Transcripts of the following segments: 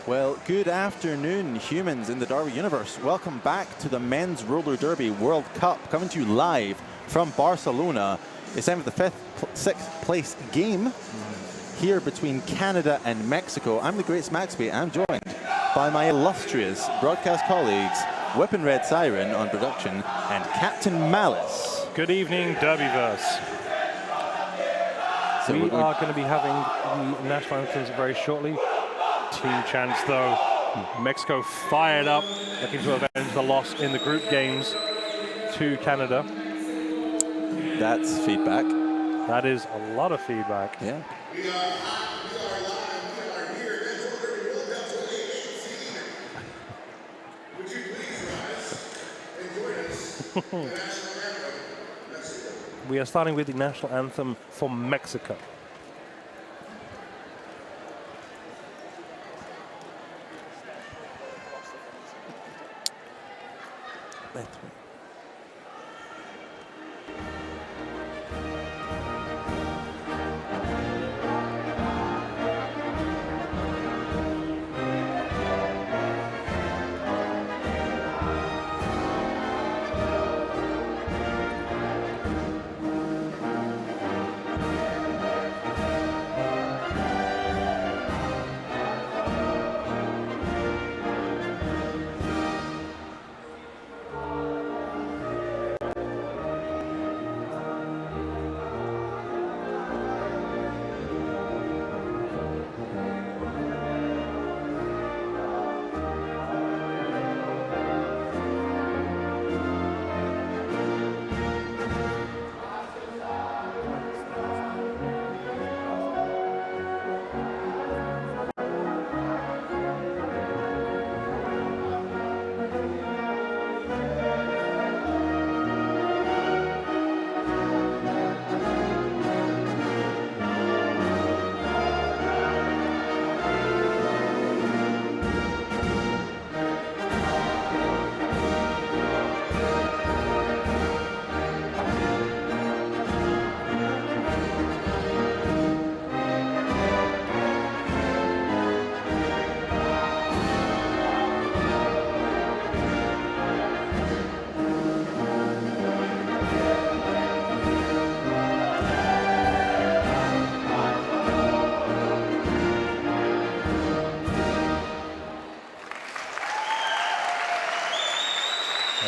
Well, good afternoon, humans in the Derby universe. Welcome back to the Men's Roller Derby World Cup, coming to you live from Barcelona. It's time for the sixth place game here between Canada and Mexico. I'm the Great Smacksby. I'm joined by my illustrious broadcast colleagues, Whippin' Red Siren on production, and Captain Malice. Good evening, Derbyverse. So we are going to be having the national anthems very shortly. Team chants though. Mexico fired up, looking to avenge the loss in the group games to Canada. That's feedback. That is a lot of feedback. Yeah. We are starting with the national anthem for Mexico.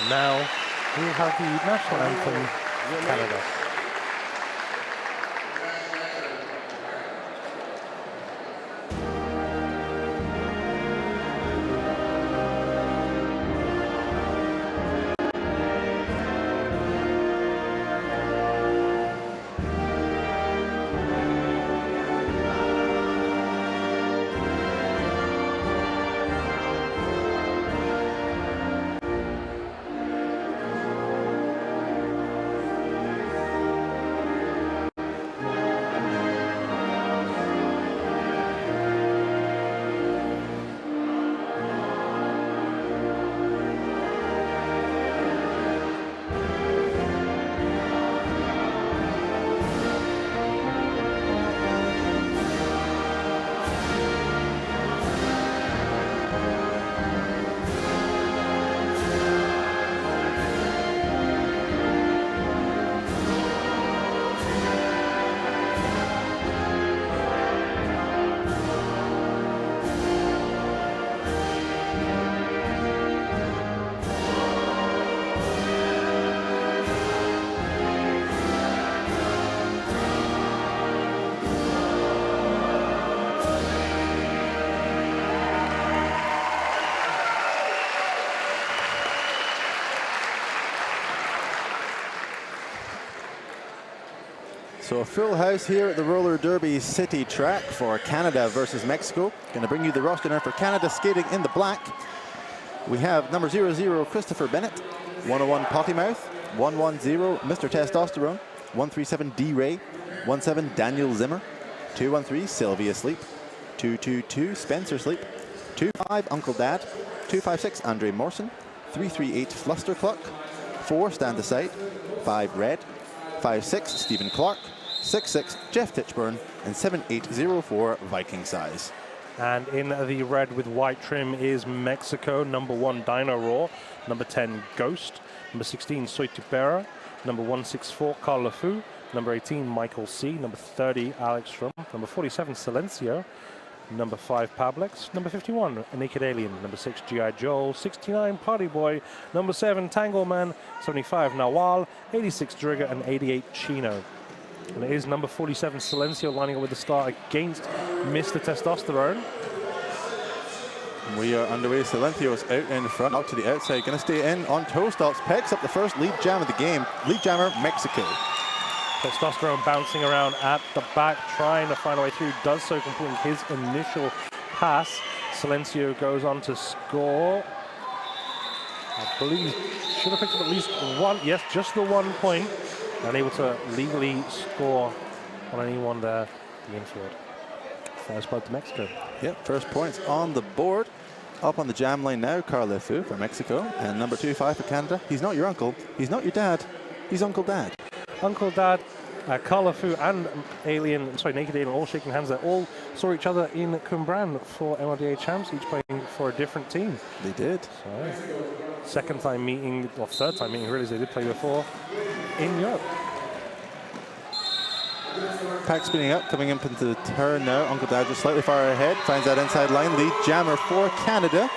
Now we will have the national anthem, Canada. So a full house here at the Roller Derby City track for Canada versus Mexico. Going to bring you the roster now for Canada skating in the black. We have number 00, Christopher Bennett, 101, Pottymouth, 110, Mr. Testosterone, 137, D-Ray, 17, Daniel Zimmer, 213, Sylvia Sleep, 222, Spencer Sleep, 25, Uncle Dad, 256, Andre Morrison, 338, Fluster Cluck, 4, Stand Aside, 5, Red, 56, Stephen Clark, 66, Jeff Titchburn, and 7804, Viking Size. And in the red with white trim is Mexico, number 1 Dino Raw, number 10 Ghost, number 16 Soitupera, number 164 Carl Fu, number 18 Michael C, number 30 Alex Strum, number 47 Silencio, number 5 Pablex, number 51 Naked Alien, number 6 G.I. Joel, 69 Party Boy, number 7 Tangleman, 75 Nawal, 86 Drigger, and 88 Chino. And it is number 47 Silencio lining up with the start against Mr. Testosterone. We are underway. Silencio's out in front, up to the outside, going to stay in on toe stops, picks up the first lead jam of the game. Lead jammer, Mexico. Testosterone bouncing around at the back, trying to find a way through, does so completing his initial pass. Silencio goes on to score. I believe he should have picked up at least one, yes, just the 1 point, and able to legally score on anyone there, the infield. First point to Mexico. Yep, first points on the board. Up on the jam line now, Carl Fu for Mexico, and number 25 for Canada. He's not your uncle, he's not your dad, he's Uncle Dad. Uncle Dad, Carl Fu and Naked Alien all shaking hands there. All saw each other in Cumbran for MRDA champs, each playing for a different team. They did. So, second time meeting, or third time meeting really, as they did play before in Europe. Pack spinning up, coming up into the turn now. Uncle Dad just slightly far ahead, finds that inside line. Lead jammer for Canada.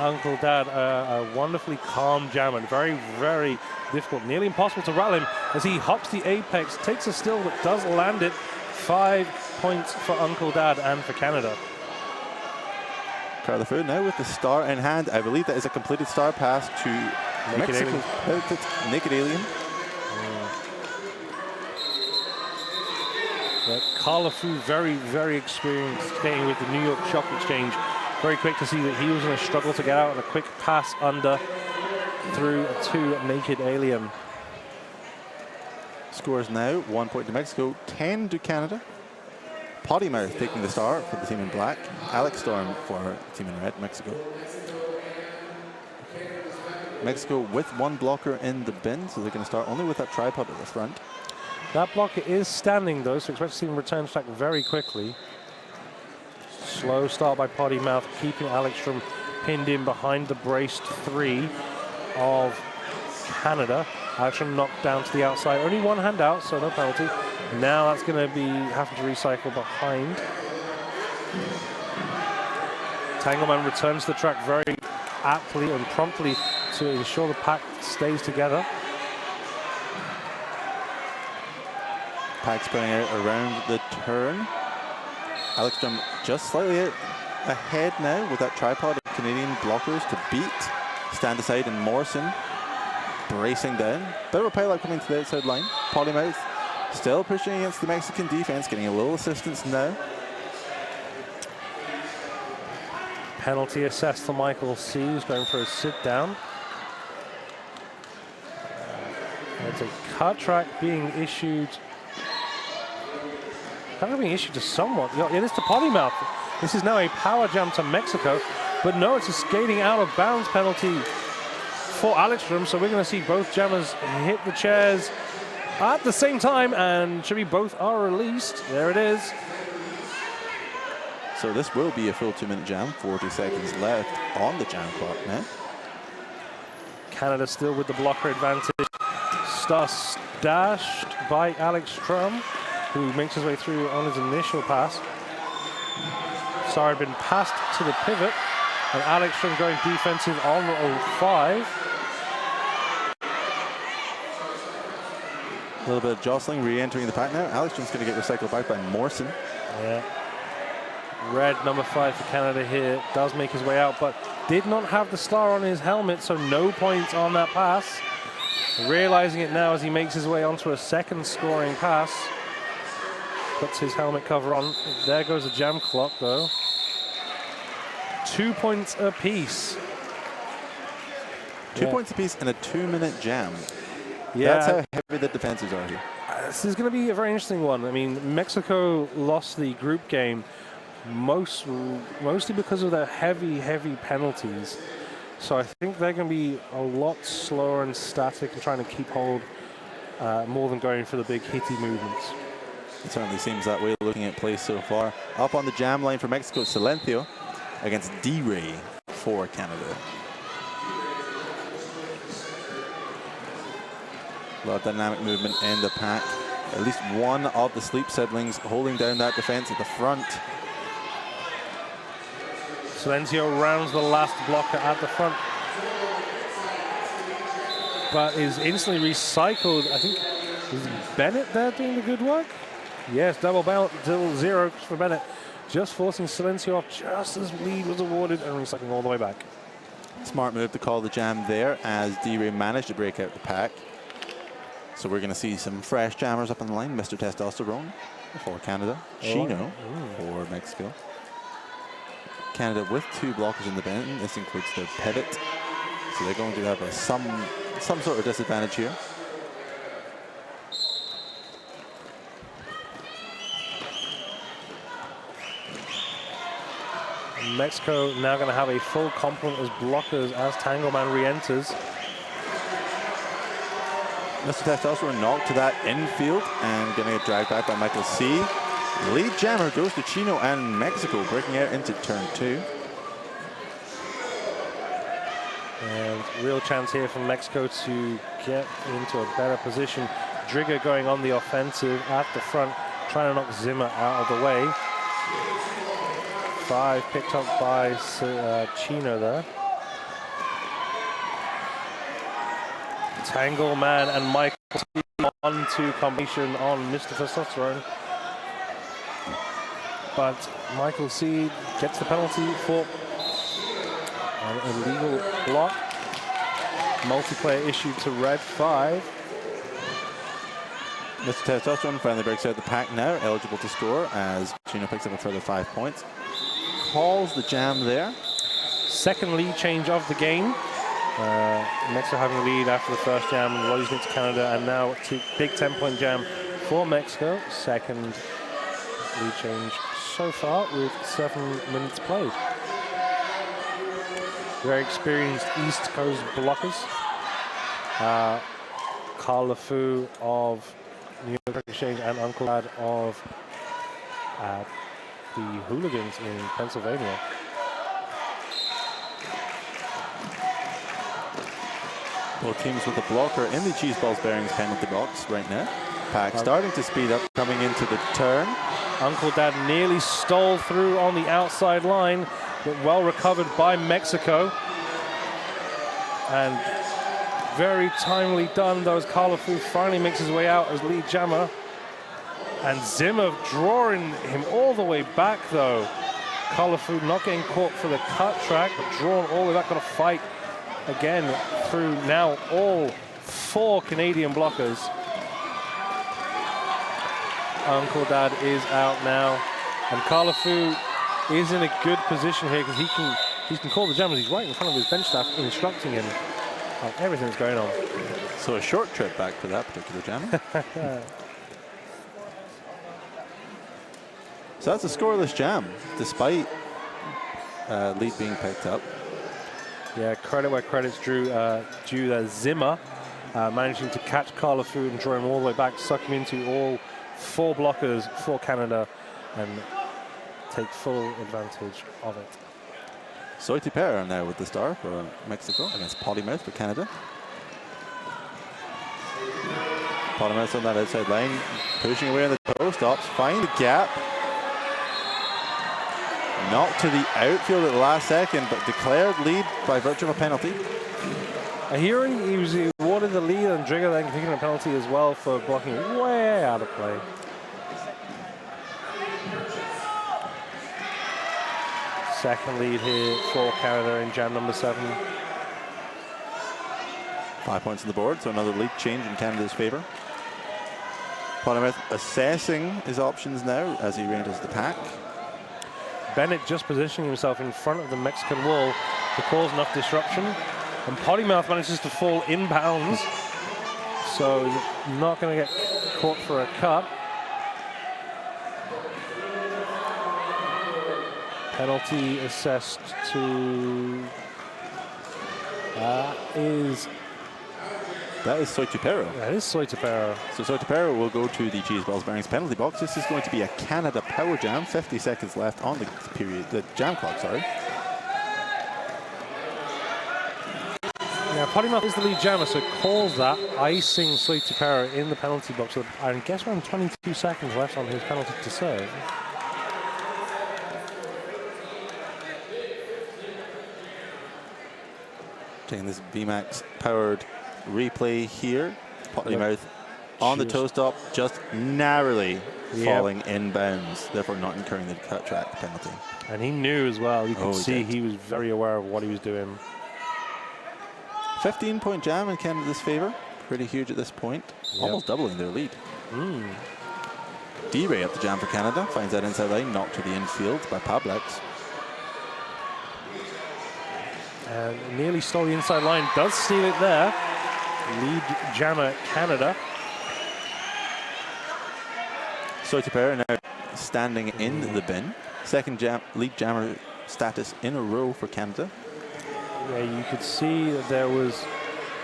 Uncle Dad, a wonderfully calm jammer, very, very difficult, nearly impossible to rattle him as he hops the apex, takes a still, but does land it. 5 points for Uncle Dad and for Canada. Carl Fu now with the star in hand. I believe that is a completed star pass to Mexico's outfit, Naked Alien. Carl Fu, very, very experienced staying with the New York Stock Exchange. Very quick to see that he was going to struggle to get out, and a quick pass under through to Naked Alien. Scores now 1 point to Mexico, 10 to Canada. Pottymouth taking the star for the team in black. Alex Storm for the team in red, Mexico. Mexico with 1 blocker in the bin, so they're going to start only with that tripod at the front. That blocker is standing though, so expect to see him return track very quickly. Slow start by Pottymouth, keeping Alex from pinned in behind the braced 3 of Canada. Alex from knocked down to the outside. Only 1 hand out, so no penalty. Now that's going to be having to recycle behind. Tangleman returns to the track very aptly and promptly to ensure the pack stays together. Pack spinning out around the turn. Alex Drum just slightly out ahead now with that tripod of Canadian blockers to beat. Stand aside and Morrison bracing down. Bit of a pileup coming to the outside line. Pottymouth still pushing against the Mexican defense, getting a little assistance now. Penalty assessed to Michael C, who's going for a sit down. It's a cut track being issued. Kind of being issued to someone. It is to Pottymouth. This is now a power jam to Mexico, but no, it's a skating out of bounds penalty for Alex Strum. So we're going to see both jammers hit the chairs at the same time, and should be both are released. There it is. So this will be a full 2-minute jam. 40 seconds left on the jam clock now. Canada still with the blocker advantage. Stas dashed by Alex Strum, who makes his way through on his initial pass. Star had been passed to the pivot, and Alex Strum going defensive on 05. A little bit of jostling, re-entering the pack now. Alex Strum's going to get recycled back by Morrison. Yeah. Red number 5 for Canada here does make his way out, but did not have the star on his helmet, so no points on that pass. Realizing it now as he makes his way onto a second scoring pass. Puts his helmet cover on. There goes the jam clock, though. 2 points apiece. 2 points apiece in a 2-minute jam. Yeah. That's how heavy the defenses are here. This is going to be a very interesting one. I mean, Mexico lost the group game mostly because of their heavy, heavy penalties. So I think they're going to be a lot slower and static and trying to keep hold more than going for the big hitty movements. It certainly seems that way looking at play so far. Up on the jam line for Mexico, Silencio against D-Ray for Canada. A lot of dynamic movement in the pack. At least one of the Sleep siblings holding down that defense at the front. Silencio rounds the last blocker at the front, but is instantly recycled. I think, is Bennett there doing the good work? Yes, double bounce till 0 for Bennett. Just forcing Silencio off just as lead was awarded and recycling all the way back. Smart move to call the jam there as D-Ray managed to break out the pack. So we're going to see some fresh jammers up on the line. Mr. Testosterone for Canada. Chino for Mexico. Canada with 2 blockers in the bend. This includes their pivot. So they're going to have some sort of disadvantage here. Mexico now going to have a full complement as blockers as Tangleman re-enters. Mr. Testosterone knocked to that infield and going to get dragged back by Michael C. Lead jammer goes to Chino and Mexico, breaking out into turn 2. And real chance here for Mexico to get into a better position. Drigger going on the offensive at the front, trying to knock Zimmer out of the way. 5 picked up by Chino there. Tangleman and Michael C. 1-2 combination on Mr. Testosterone. But Michael C. gets the penalty for an illegal block. Multiplayer issued to red 5. Mr. Testosterone finally breaks out the pack now, eligible to score as Chino picks up a further 5 points. Calls the jam there. Second lead change of the game. Mexico having a lead after the first jam, losing it to Canada, and now big 10-point jam for Mexico. Second lead change so far with 7 minutes played. Very experienced East Coast blockers. Carl LeFou of New York Exchange and Uncle Dad of the Hooligans in Pennsylvania. Both teams with a blocker in the Cheese Balls Bearings penalty box right now. Pack starting to speed up coming into the turn. Uncle Dad nearly stole through on the outside line, but well recovered by Mexico. And very timely done, though, as Carl LeFou finally makes his way out as lead jammer. And Zimmer drawing him all the way back, though. Carl LeFou not getting caught for the cut track, but drawn all the way back. Got to fight again through now all 4 Canadian blockers. Uncle Dad is out now, and Carl LeFou is in a good position here because he can call the jammers. He's right in front of his bench staff, instructing him on everything that's going on. So a short trip back for that particular jammer. So that's a scoreless jam, despite lead being picked up. Yeah, credit where credit's due to Zimmer, managing to catch Carl LeFou and draw him all the way back, suck him into all 4 blockers for Canada and take full advantage of it. Soiti Pera now with the star for Mexico against Polymouth for Canada. Polymouth on that outside line, pushing away on the toe, stops, find the gap. Knocked to the outfield at the last second, but declared lead by virtue of a penalty. Hearing he was awarded the lead and Drigger then taking a penalty as well for blocking way out of play. Second lead here for Canada in jam number 7. 5 points on the board, so another lead change in Canada's favour. Polymouth assessing his options now as he re-enters the pack. Bennett just positioning himself in front of the Mexican wall to cause enough disruption. And Pottymouth manages to fall inbounds, so not going to get caught for a cut. Penalty assessed to is That is Soitupero. That is Soitupero. So Soitupero will go to the Cheese Balls Bearings penalty box. This is going to be a Canada power jam. 50 seconds left on the jam clock, sorry. Now, Podimouth is the lead jammer, so calls that icing Soitupero in the penalty box. So I guess around 22 seconds left on his penalty to serve. Taking this VMAX powered replay here. Podimouth on the toe stop, just narrowly falling inbounds, therefore not incurring the cut track penalty. And he knew as well. You could see he was very aware of what he was doing. 15-point jam in Canada's favor. Pretty huge at this point. Almost doubling their lead. D-Ray up the jam for Canada. Finds that inside line, knocked to the infield by Pablex. And nearly stole the inside line. Does steal it there. Lead jammer Canada. Soitupero now standing in the bin. Second lead jammer status in a row for Canada. Yeah, you could see that there was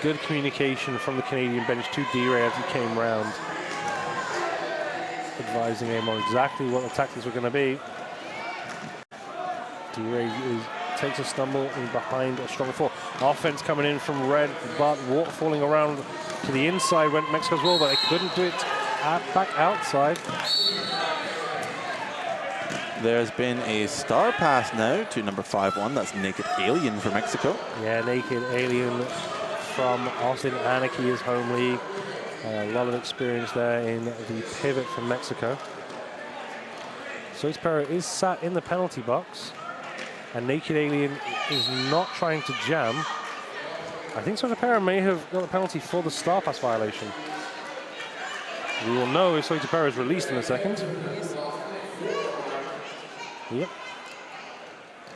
good communication from the Canadian bench to D-Ray as he came round, advising him on exactly what the tactics were going to be. D-Ray takes a stumble in behind a strong four. Offense coming in from Red, but falling around to the inside went Mexico's well, but they couldn't do it back outside. There's been a star pass now to number 5-1. That's Naked Alien for Mexico. Yeah, Naked Alien from Austin Anarchy, his home league. A lot of experience there in the pivot from Mexico. Soitupero is sat in the penalty box, and Naked Alien is not trying to jam. I think Soitupero may have got a penalty for the star pass violation. We will know if Soitupero is released in a second. Yep.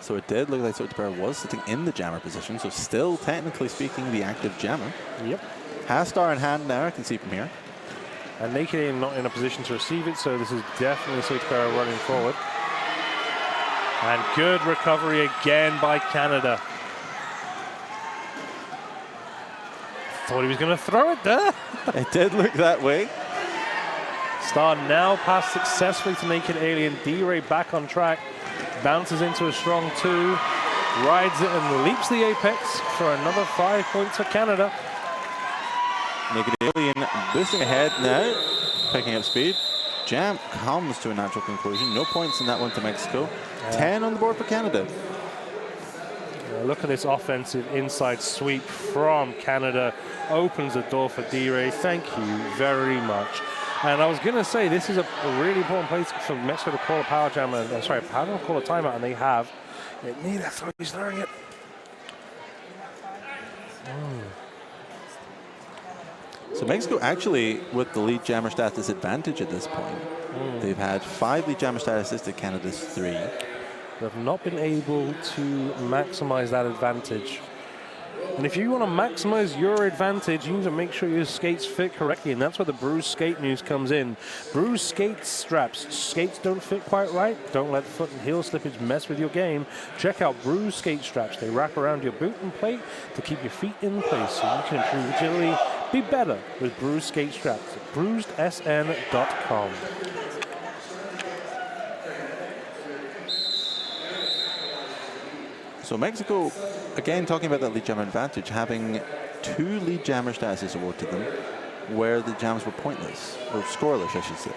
So it did look like Soitupero was sitting in the jammer position, so still technically speaking the active jammer. Yep. Has star in hand now, I can see from here. And Naked Alien not in a position to receive it, so this is definitely Soitupero running forward. And good recovery again by Canada. Thought he was going to throw it there. It did look that way. Star now passed successfully to Naked Alien. D-Ray back on track. Bounces into a strong two. Rides it and leaps the apex for another 5 points for Canada. Naked Alien boosting ahead now. Picking up speed. Jam comes to a natural conclusion. No points in that one to Mexico. 10 on the board for Canada. Look at this offensive inside sweep from Canada. Opens the door for D-Ray. Thank you very much. And I was going to say, this is a really important place for Mexico to call a power jam. Sorry, Power call a timeout, and they have. He's throwing it. So Mexico actually with the lead jammer status advantage at this point. They've had 5 lead jammer statuses to Canada's 3. They've not been able to maximize that advantage. And if you want to maximize your advantage, you need to make sure your skates fit correctly, and that's where the bruised skate news comes in. Bruised skate straps. Skates don't fit quite right. Don't let foot and heel slippage mess with your game. Check out bruised skate straps. They wrap around your boot and plate to keep your feet in place so you can improve agility. Be better with bruised skate straps at bruisedsn.com. So Mexico, again, talking about that lead jammer advantage, having 2 lead jammer statuses awarded to them where the jams were pointless, or scoreless, I should say.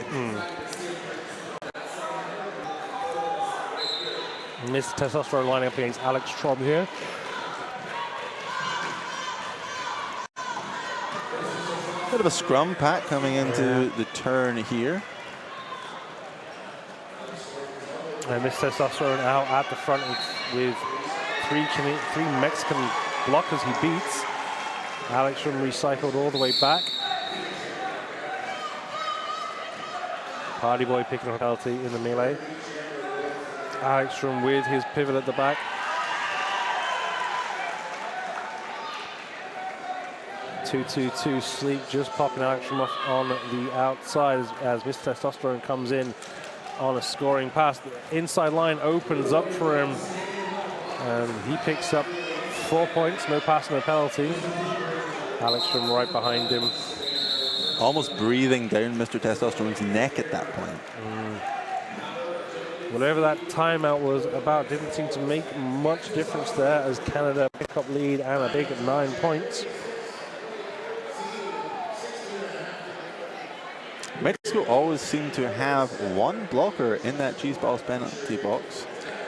Mr. Testosterone lining up against Alex Traub here. Bit of a scrum pack coming into the turn here. And Mr. Testosterone out at the front with three Mexican blockers he beats. Alex from recycled all the way back. Party Boy picking up a penalty in the melee. Alex from with his pivot at the back. Two sleep just popping Alex from off on the outside as Mr. Testosterone comes in on a scoring pass. The inside line opens up for him. And he picks up 4 points, no pass, no penalty. Alex from right behind him. Almost breathing down Mr. Testosterone's neck at that point. Whatever that timeout was about didn't seem to make much difference there as Canada pick up lead and a big 9 points. Mexico always seemed to have one blocker in that cheese balls penalty box,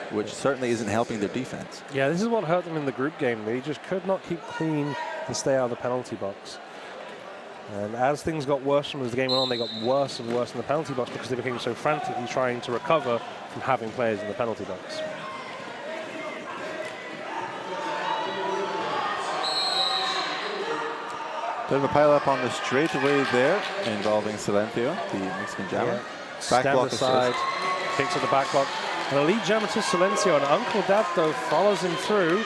which certainly isn't helping their defense. Yeah, this is what hurt them in the group game. They just could not keep clean and stay out of the penalty box. And as things got worse as the game went on, they got worse and worse in the penalty box because they became so frantically trying to recover from having players in the penalty box. Bit of a pile up on the straightaway there, involving Silencio, the Mexican jammer. Yeah. Back Stand block aside, assist. kicks at the back block. And a lead jammer to Silencio, and Uncle Dato follows him through.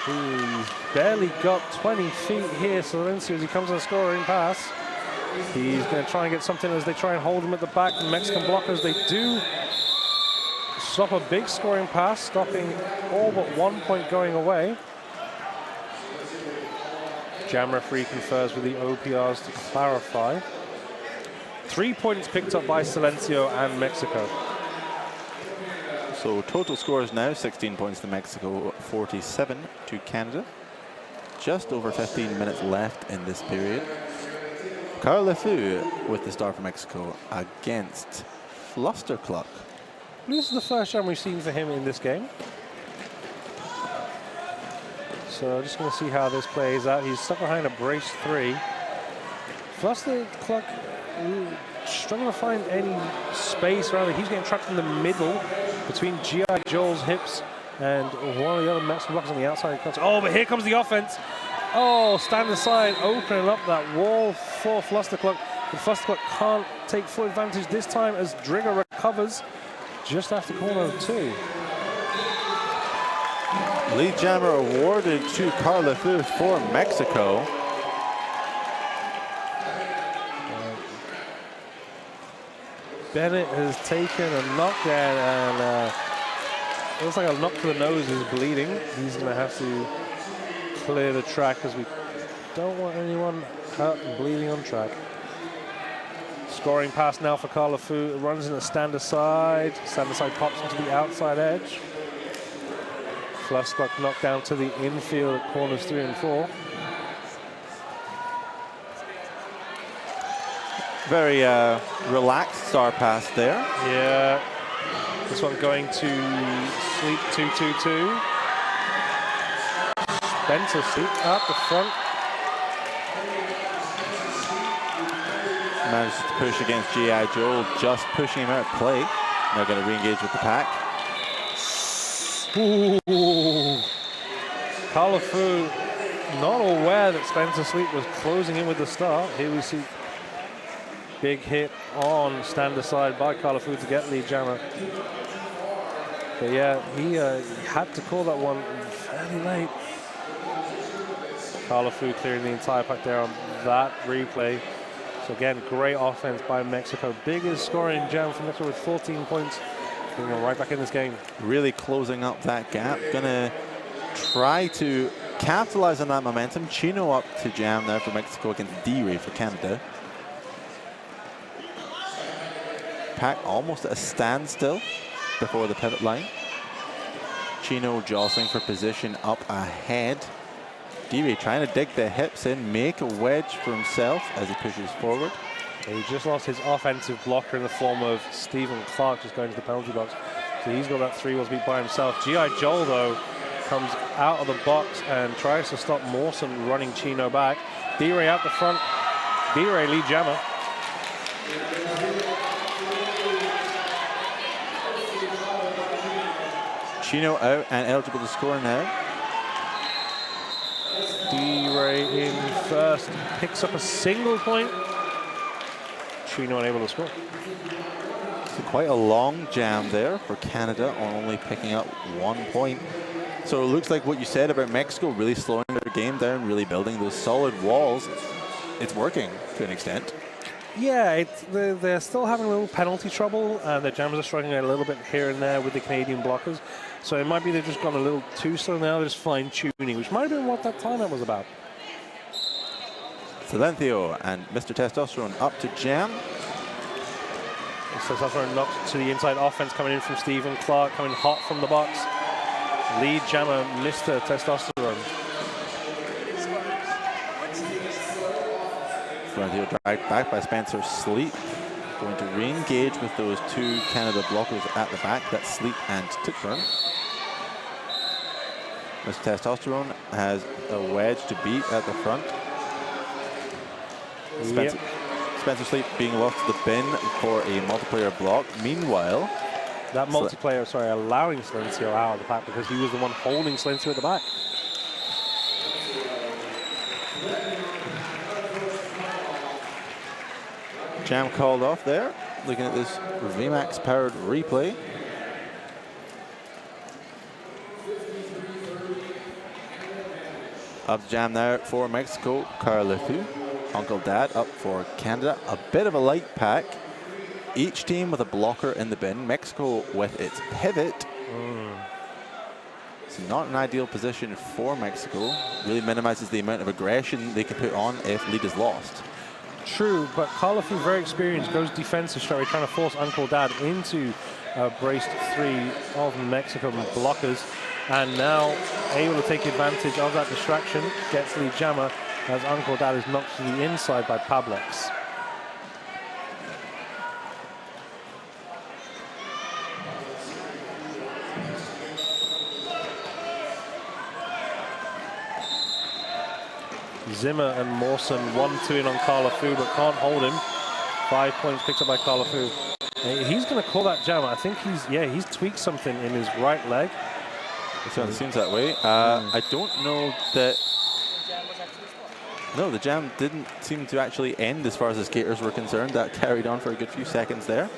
He's barely got 20 feet here, Silencio, as he comes on a scoring pass. He's going to try and get something as they try and hold him at the back. The Mexican blockers, they do stop a big scoring pass, stopping all but 1 point going away. Jam referee confers with the OPRs to clarify. 3 points picked up by Silencio and Mexico. So total scores now 16 points to Mexico, 47 to Canada. Just over 15 minutes left in this period. Carl Lefeu with the start for Mexico against Flustercluck. This is the first jam we've seen for him in this game. So just going to see how this plays out. He's stuck behind a brace 3. Flustercluck struggling to find any space around it. He's getting trapped in the middle between G.I. Joel's hips and one of the other Mexican blockers on the outside. Oh, but here comes the offense. Oh, stand aside, opening up that wall for Flustercluck. But Flustercluck can't take full advantage this time as Drigger recovers just after corner 2. Lead jammer awarded to Carl Lefeu for Mexico. Bennett has taken a knockdown and it looks like a knock to the nose is bleeding. He's going to have to clear the track because we don't want anyone hurt and bleeding on track. Scoring pass now for Carl Lefeu. It runs in a stand aside. Stand aside pops into the outside edge. Flustercluck knocked down to the infield at corners 3 and 4. Very relaxed star pass there. Yeah. This one going to Sleep 2-2-2. Spencer Sleep out the front. Manages to push against G.I. Joel, just pushing him out of play. Now going to re-engage with the pack. Ooh. Carl Lefeu not aware that Spencer Sleep was closing in with the start. Here we see big hit on stand aside by Carl Lefeu to get lead jammer. But yeah, he had to call that one fairly late. Carl Lefeu clearing the entire pack there on that replay. So again, great offense by Mexico. Biggest scoring jam for Mexico with 14 points. Bringing them right back in this game. Really closing up that gap. Gonna try to capitalize on that momentum. Chino up to jam there for Mexico against D-Ray for Canada. Pack almost at a standstill before the pivot line. Chino jostling for position up ahead. D-Ray trying to dig the hips in, make a wedge for himself as he pushes forward. He just lost his offensive blocker in the form of Stephen Clark just going to the penalty box. So he's got that 3-wheels beat by himself. G.I. Joel, though, comes out of the box and tries to stop Mawson running Chino back. D-Ray out the front. D-Ray lead jammer. Chino out and eligible to score now. D-Ray in first, picks up a single point. Chino unable to score. So quite a long jam there for Canada on only picking up 1 point. So it looks like what you said about Mexico really slowing their game down, really building those solid walls. It's working to an extent. Yeah, they're still having a little penalty trouble. The jammers are struggling a little bit here and there with the Canadian blockers. So it might be they've just gone a little too slow now. They're just fine-tuning, which might have been what that timeout was about. Silencio and Mr. Testosterone up to jam. Testosterone knocked to the inside. Offense coming in from Stephen Clark, coming hot from the box. Lead jammer, Mr. Testosterone. Silencio dragged back by Spencer Sleep. Going to re-engage with those two Canada blockers at the back. That's Sleep and Titburn. Mr. Testosterone has a wedge to beat at the front. Spencer Sleep being lost to the bin for a multiplayer block. Meanwhile, that multiplayer, allowing Silencio out of the pack because he was the one holding Silencio at the back. Jam called off there. Looking at this VMAX powered replay. Up to jam now for Mexico, Carlefu. Uncle Dad up for Canada. A bit of a light pack. Each team with a blocker in the bin. Mexico with its pivot. It's not an ideal position for Mexico. Really minimizes the amount of aggression they can put on if lead is lost. True, but Carlefu, very experienced, goes defensive straight away, trying to force Uncle Dad into braced 3 of Mexican blockers. And now able to take advantage of that distraction, gets lead jammer as Uncle Dad is knocked to the inside by Pablex. Zimmer and Mawson 1-2 in on Carlefu, but can't hold him. 5 points picked up by Carlefu. He's going to call that jam. I think he's tweaked something in his right leg. It seems that way. I don't know that. No, the jam didn't seem to actually end as far as the skaters were concerned. That carried on for a good few seconds there.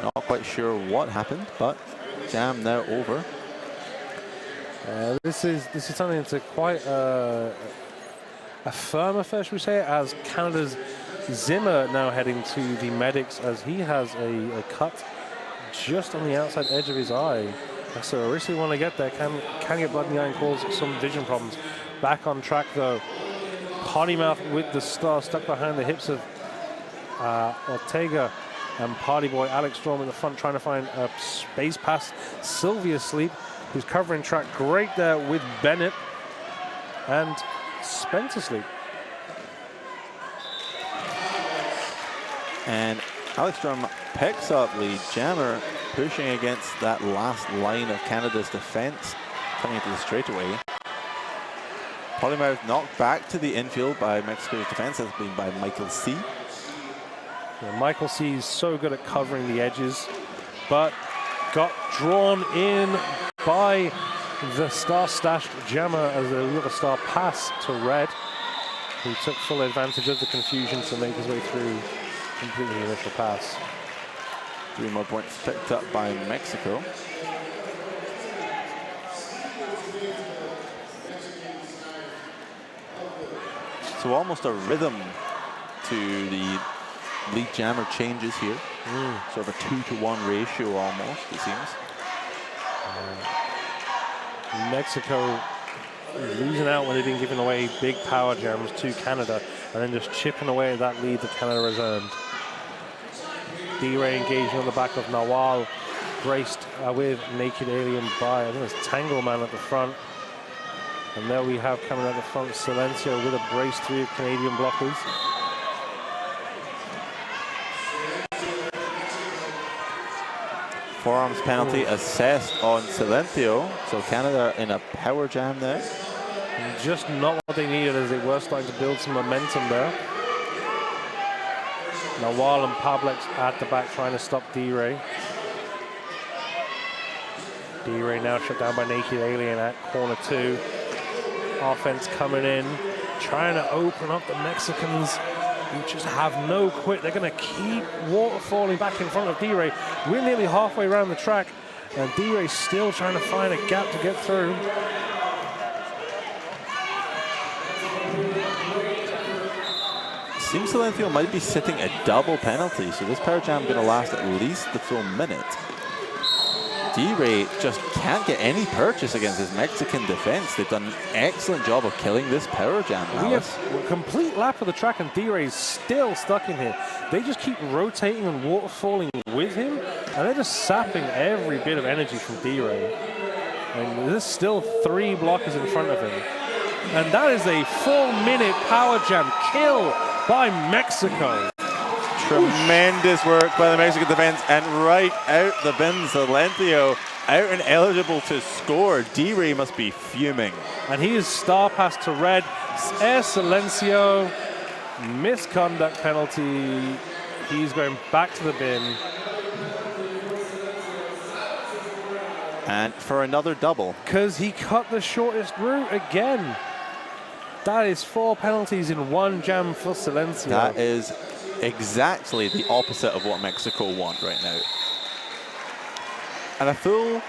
Not quite sure what happened, but jam now over. This is something that's quite a firm affair, should we say, as Canada's Zimmer now heading to the medics as he has a cut just on the outside edge of his eye. So Arisi want to get there, can get blood in the eye and cause some vision problems. Back on track though. Pottymouth with the star stuck behind the hips of Ortega, and Party Boy Alex Storm in the front trying to find a space past Sylvia Sleep, who's covering track great there with Bennett and Spencer Sleep. And Alex Storm picks up lead jammer, pushing against that last line of Canada's defense, coming into the straightaway. Polymouth knocked back to the infield by Mexico's defense. That's been by Michael C. Yeah, Michael C is so good at covering the edges, but got drawn in by the star-stashed jammer as a little star pass to Red, who took full advantage of the confusion to make his way through completing the initial pass. 3 more points picked up by Mexico. So almost a rhythm to the lead jammer changes here. Sort of a 2-to-1 ratio almost, it seems. Mexico losing out when they've been giving away big power jams to Canada and then just chipping away at that lead that Canada has earned. D-Ray engaging on the back of Nawal, braced with Naked Alien by, I think it's Tangle Man at the front. And there we have coming at the front, Silencio with a brace 3 of Canadian blockers. Forearms penalty assessed on Silencio. So Canada in a power jam there. And just not what they needed as they were starting to build some momentum there. Nawal and Pablex at the back trying to stop D-Ray. D-Ray now shut down by Naked Alien at corner 2. Offense coming in, trying to open up the Mexicans, who just have no quit. They're going to keep waterfalling back in front of D-Ray. We're nearly halfway around the track, and D-Ray still trying to find a gap to get through. Seems Silencio might be sitting a double penalty, so this power jam going to last at least the full minute. D-Ray just can't get any purchase against his Mexican defense. They've done an excellent job of killing this power jam. We have a complete lap of the track, and D-Ray's still stuck in here. They just keep rotating and waterfalling with him, and they're just sapping every bit of energy from D-Ray. And there's still 3 blockers in front of him. And that is a 4-minute power jam kill by Mexico. Tremendous work by the Mexican defense, and right out the bin, Silencio out and eligible to score. D-Ray must be fuming. And he is star pass to red. Air Silencio, misconduct penalty. He's going back to the bin. And for another double. Because he cut the shortest route again. That is 4 penalties in 1 jam for Silencio. That is exactly the opposite of what Mexico want right now. And a full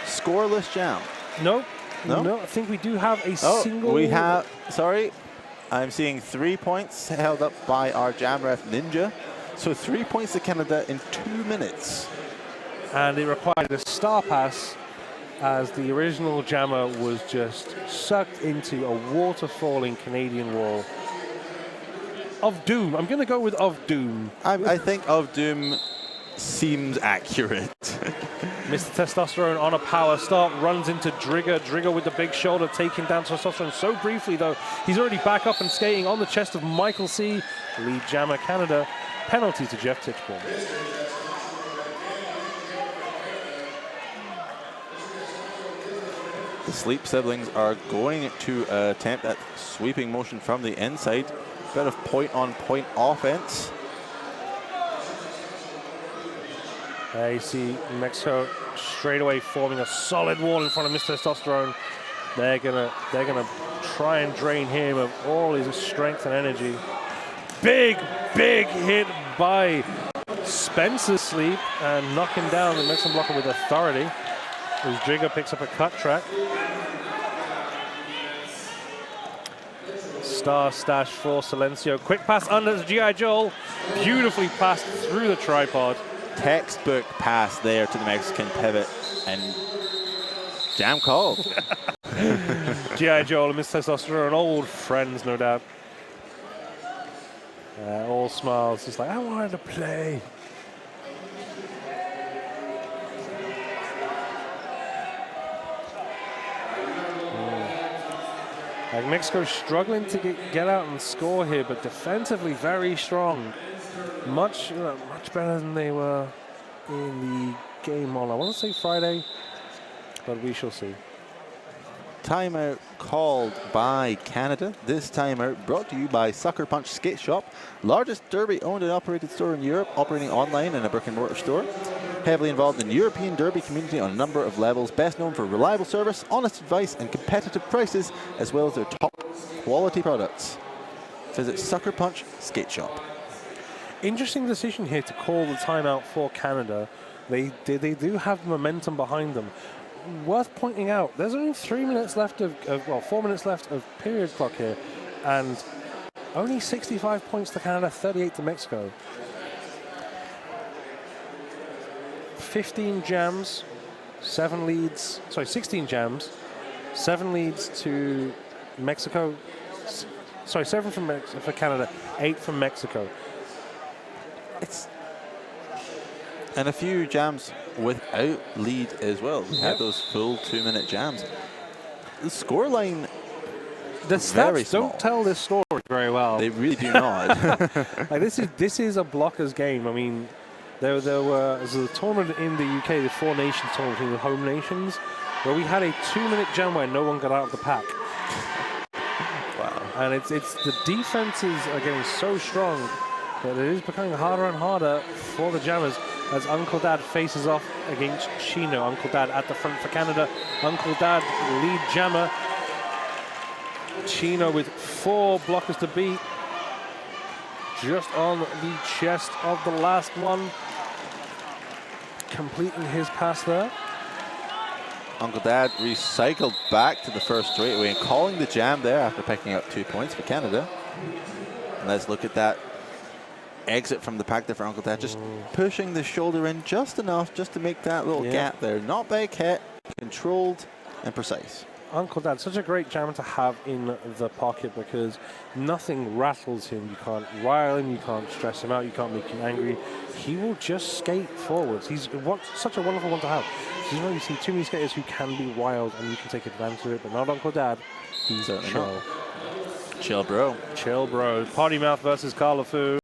scoreless jam. No, no, I think we do have a single. We have, sorry, I'm seeing 3 points held up by our jam ref Ninja. So 3 points to Canada in 2 minutes. And it required a star pass, as the original jammer was just sucked into a water-falling Canadian wall. Of Doom. I'm going to go with Of Doom. I think Of Doom seems accurate. Mr. Testosterone on a power start, runs into Drigger. Drigger with the big shoulder, taking down Testosterone so briefly, though. He's already back up and skating on the chest of Michael C. Lead jammer Canada. Penalty to Jeff Tichborne. The Sleep siblings are going to attempt that sweeping motion from the inside. Bit of point-on-point offense. You see Mexico straight away forming a solid wall in front of Mr. Testosterone. They're gonna try and drain him of all his strength and energy. Big hit by Spencer Sleep and knocking down the Mexican blocker with authority. As Drigger picks up a cut track. Star stash for Silencio. Quick pass under to G.I. Joel. Beautifully passed through the tripod. Textbook pass there to the Mexican pivot, and jam called. G.I. Joel and Mr. Testosterone, old friends, no doubt. All smiles, just like, I wanted to play. Like Mexico struggling to get out and score here, but defensively very strong. Much better than they were in the game on, I want to say Friday, but we shall see. Timeout called by Canada. This timeout brought to you by Sucker Punch Skate Shop, largest Derby owned and operated store in Europe, operating online in a brick and mortar store. Heavily involved in the European Derby community on a number of levels, best known for reliable service, honest advice and competitive prices, as well as their top quality products. Visit Sucker Punch Skate Shop. Interesting decision here to call the timeout for Canada. They do have momentum behind them. Worth pointing out, there's only 3 minutes left of 4 minutes left of period clock here, and only 65 points to Canada, 38 to Mexico. 16 jams, 7 leads to Mexico. 7 for Canada, 8 from Mexico. And a few jams without lead as well. We had those full 2 minute jams. The scoreline, the stats don't tell this story very well. They really do not. Like this is a blockers game. I mean, there was a tournament in the UK, the 4 Nations tournament between the home nations, where we had a 2 minute jam where no one got out of the pack. Wow. And it's the defenses are getting so strong that it is becoming harder and harder for the jammers as Uncle Dad faces off against Chino. Uncle Dad at the front for Canada. Uncle Dad, lead jammer. Chino with 4 blockers to beat. Just on the chest of the last one. Completing his pass there. Uncle Dad recycled back to the first straightaway and calling the jam there after picking up 2 points for Canada. And let's look at that exit from the pack there for Uncle Dad. Just pushing the shoulder in just enough just to make that little gap there. Not big hit, controlled and precise. Uncle Dad, such a great jammer to have in the pocket because nothing rattles him. You can't rile him, you can't stress him out, you can't make him angry. He will just skate forwards. He's such a wonderful one to have. You know, you see too many skaters who can be wild and you can take advantage of it, but not Uncle Dad. He's chill. Chill, bro. Chill, bro. Potty Mouth versus Carl LeFou.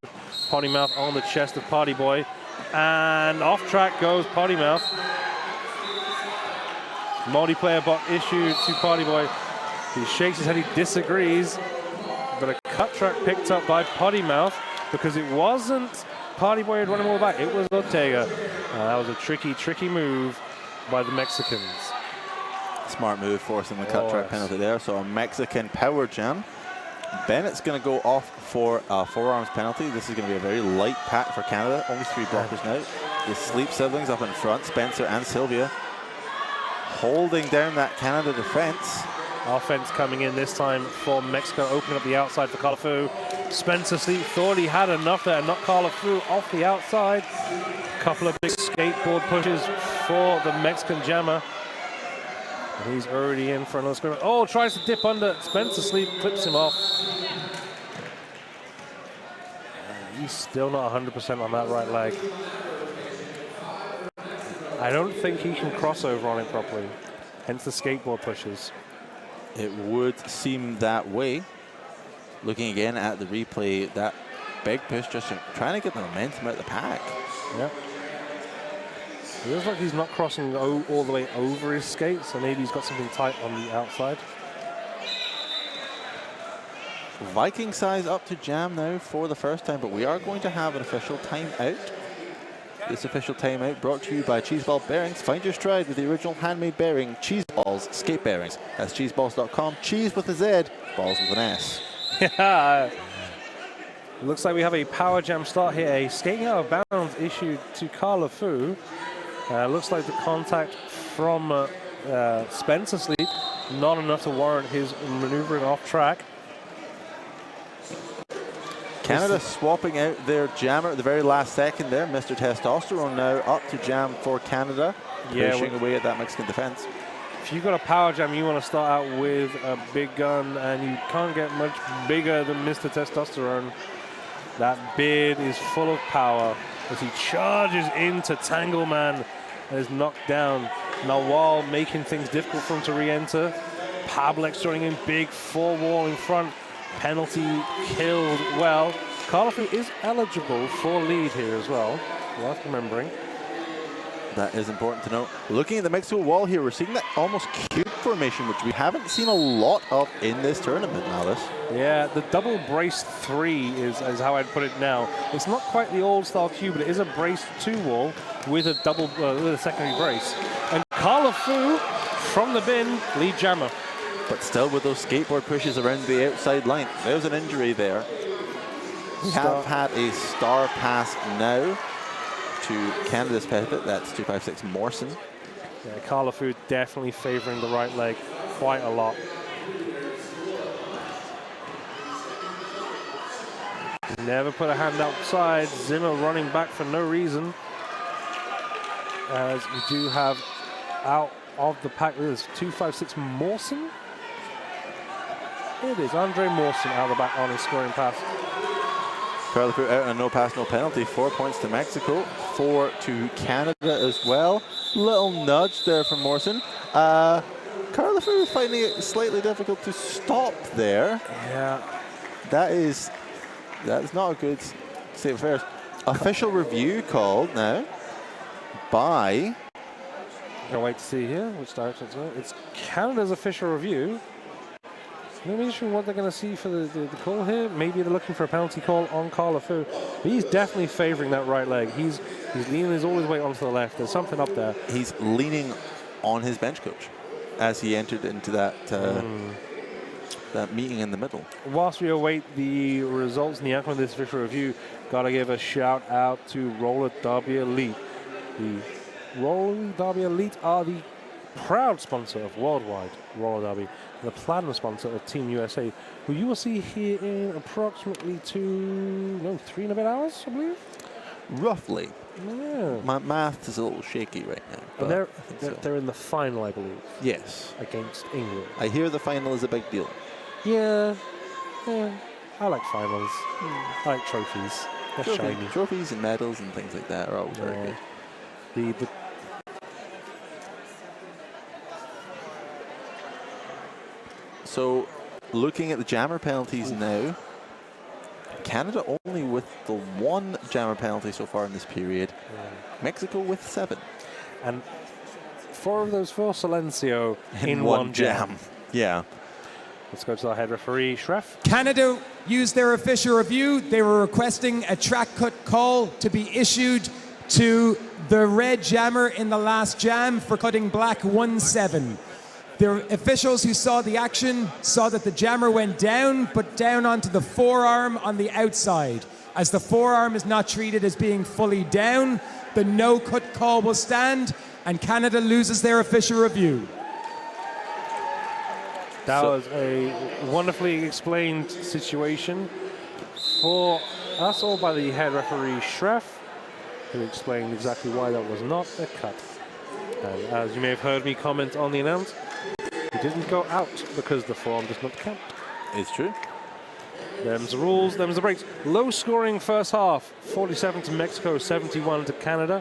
Potty Mouth on the chest of Potty Boy. And off track goes Potty Mouth. Multiplayer bot issued to Potty Boy. He shakes his head, he disagrees. But a cut track picked up by Potty Mouth because it wasn't Potty Boy had run him all back. It was Ortega. That was a tricky move by the Mexicans. Smart move, forcing the cut track penalty there. So a Mexican power jam. Bennett's going to go off for a forearms penalty. This is going to be a very light pack for Canada. Only 3 blockers now. The Sleep siblings up in front, Spencer and Sylvia, holding down that Canada defense. Offense coming in this time for Mexico, opening up the outside for Carl LeFou. Spencer Sleep thought he had enough there, knocked Carl LeFou off the outside. Couple of big skateboard pushes for the Mexican jammer. And he's already in for another scrim. Oh, tries to dip under. Spencer Sleep clips him off. He's still not 100% on that right leg. I don't think he can cross over on it properly. Hence the skateboard pushes. It would seem that way. Looking again at the replay, that big push just trying to get the momentum out of the pack. Yeah. It looks like he's not crossing all the way over his skates, so maybe he's got something tight on the outside. Viking size up to jam now for the first time, but we are going to have an official timeout. This official timeout brought to you by Cheeseball Bearings. Find your stride with the original handmade bearing, Cheeseballs skate bearings. That's cheeseballs.com. Cheese with a Z, balls with an S. Yeah. Looks like we have a power jam start here. A skating out of bounds issued to Carl LeFou. Looks like the contact from Spencer Sleep, not enough to warrant his maneuvering off track. Canada swapping out their jammer at the very last second there. Mr. Testosterone now up to jam for Canada, pushing away at that Mexican defense. If you've got a power jam, you want to start out with a big gun, and you can't get much bigger than Mr. Testosterone. That beard is full of power as he charges into Tangleman and is knocked down. Nawal making things difficult for him to re-enter. Pavlex joining in big, 4-wall in front. Penalty killed well. Carl LeFou is eligible for lead here as well. Worth remembering. That is important to know. Looking at the Mexico wall here, we're seeing that almost cube formation, which we haven't seen a lot of in this tournament, Alice. Yeah, the double brace 3 is how I'd put it now. It's not quite the old style cube, but it is a brace 2-wall with a double with a secondary brace. And Carl LeFou from the bin, lead jammer. But still with those skateboard pushes around the outside line. There's an injury there. We have had a star pass now to Canada's benefit. That's 256 Morrison. Yeah, Carl LeFou definitely favoring the right leg quite a lot. Never put a hand outside. Zimmer running back for no reason. As we do have out of the pack, there's 256 Morrison. It is Andre Morrison out of the back on his scoring pass. Carl LeFou out on a no pass, no penalty. 4 points to Mexico, 4 to Canada as well. Little nudge there from Morrison. Carl LeFou finding it slightly difficult to stop there. Yeah. That is not a good state of affairs. Official review called now by... Can't wait to see here which direction it's going. It's Canada's official review. I'm not sure what they're going to see for the call here. Maybe they're looking for a penalty call on Carl LeFou. But he's definitely favoring that right leg. He's leaning all his weight onto the left. There's something up there. He's leaning on his bench coach as he entered into that that meeting in the middle. Whilst we await the results in the outcome of this official review, got to give a shout out to Roller Derby Elite. The Roller Derby Elite are the proud sponsor of Worldwide Roller Derby, and the platinum sponsor of Team USA, who you will see here in approximately 3 and a bit hours, I believe. Roughly. Yeah. My math is a little shaky right now. And But they're in the final, I believe. yes. Against England. I hear the final is a big deal. Yeah. I like finals. I like trophies. They're shiny. Trophies and medals and things like that are always very good. So, looking at the jammer penalties now, Canada only with the 1 jammer penalty so far in this period. Mexico with 7. And 4 of those for Silencio in one jam. Yeah. Let's go to our head referee, Schreff. Canada used their official review. They were requesting a track cut call to be issued to the red jammer in the last jam for cutting black 1-7. The officials who saw the action saw that the jammer went down, but down onto the forearm on the outside. As the forearm is not treated as being fully down, the no cut call will stand, and Canada loses their official review. That was a wonderfully explained situation for us, all by the head referee Schreff, who explained exactly why that was not a cut. And as you may have heard me comment on the announce, he didn't go out because the forearm does not count. It's true. Them's the rules, them's the breaks. Low scoring first half, 47 to Mexico, 71 to Canada.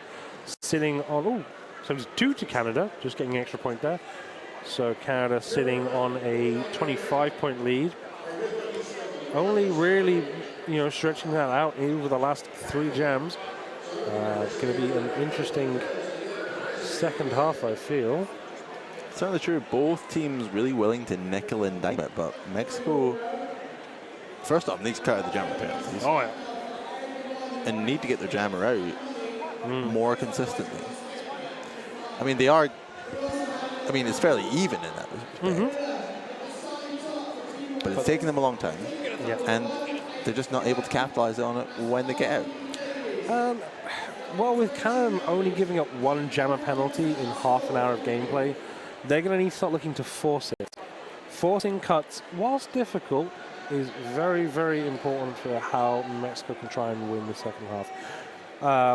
Sitting on, 72 to Canada, just getting an extra point there. So Canada sitting on a 25-point lead. Only really, stretching that out over the last 3 jams. It's going to be an interesting second half, I feel. Certainly true. Both teams really willing to nickel and dime it, but Mexico, first off, needs to cut out the jammer penalties. Oh, yeah. And need to get their jammer out more consistently. I mean, it's fairly even in that respect. But it's taking them a long time. Yeah. And they're just not able to capitalize on it when they get out. Well, with Canada only giving up 1 jammer penalty in half an hour of gameplay, they're going to need to start looking to force it. Forcing cuts, whilst difficult, is very, very important for how Mexico can try and win the second half.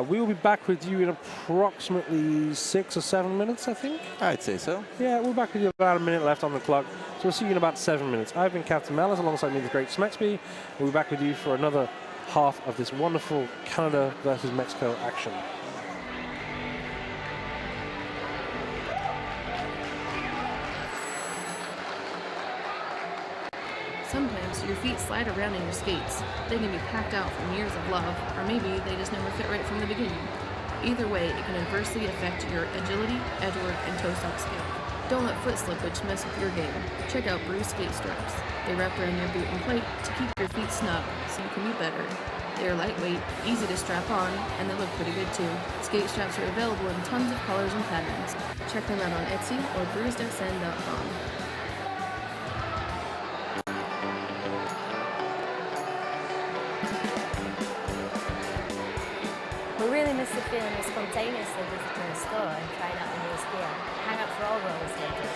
We will be back with you in approximately 6 or 7 minutes, I think. I'd say so. Yeah, we're back with you about a minute left on the clock. So we'll see you in about 7 minutes. I've been Captain Malice alongside me, the great Smexby. We'll be back with you for another half of this wonderful Canada versus Mexico action. Sometimes your feet slide around in your skates. They can be packed out from years of love, or maybe they just never fit right from the beginning. Either way, it can adversely affect your agility, edgework, and toe-stop skill. Don't let foot slippage mess with your game. Check out Bruce skate straps. They wrap around your boot and plate to keep your feet snug, so you can be better. They are lightweight, easy to strap on, and they look pretty good too. Skate straps are available in tons of colors and patterns. Check them out on Etsy or bruisedsn.com. We really miss the feeling of spontaneously visiting a store and trying out the newest gear. Hang out for all roller skaters.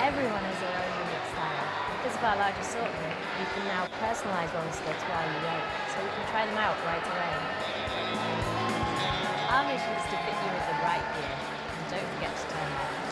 Everyone has their own unique style. Because of our large assortment, you can now personalise roller skates while you wait, so you can try them out right away. Our mission is to fit you with the right gear, and don't forget to turn left.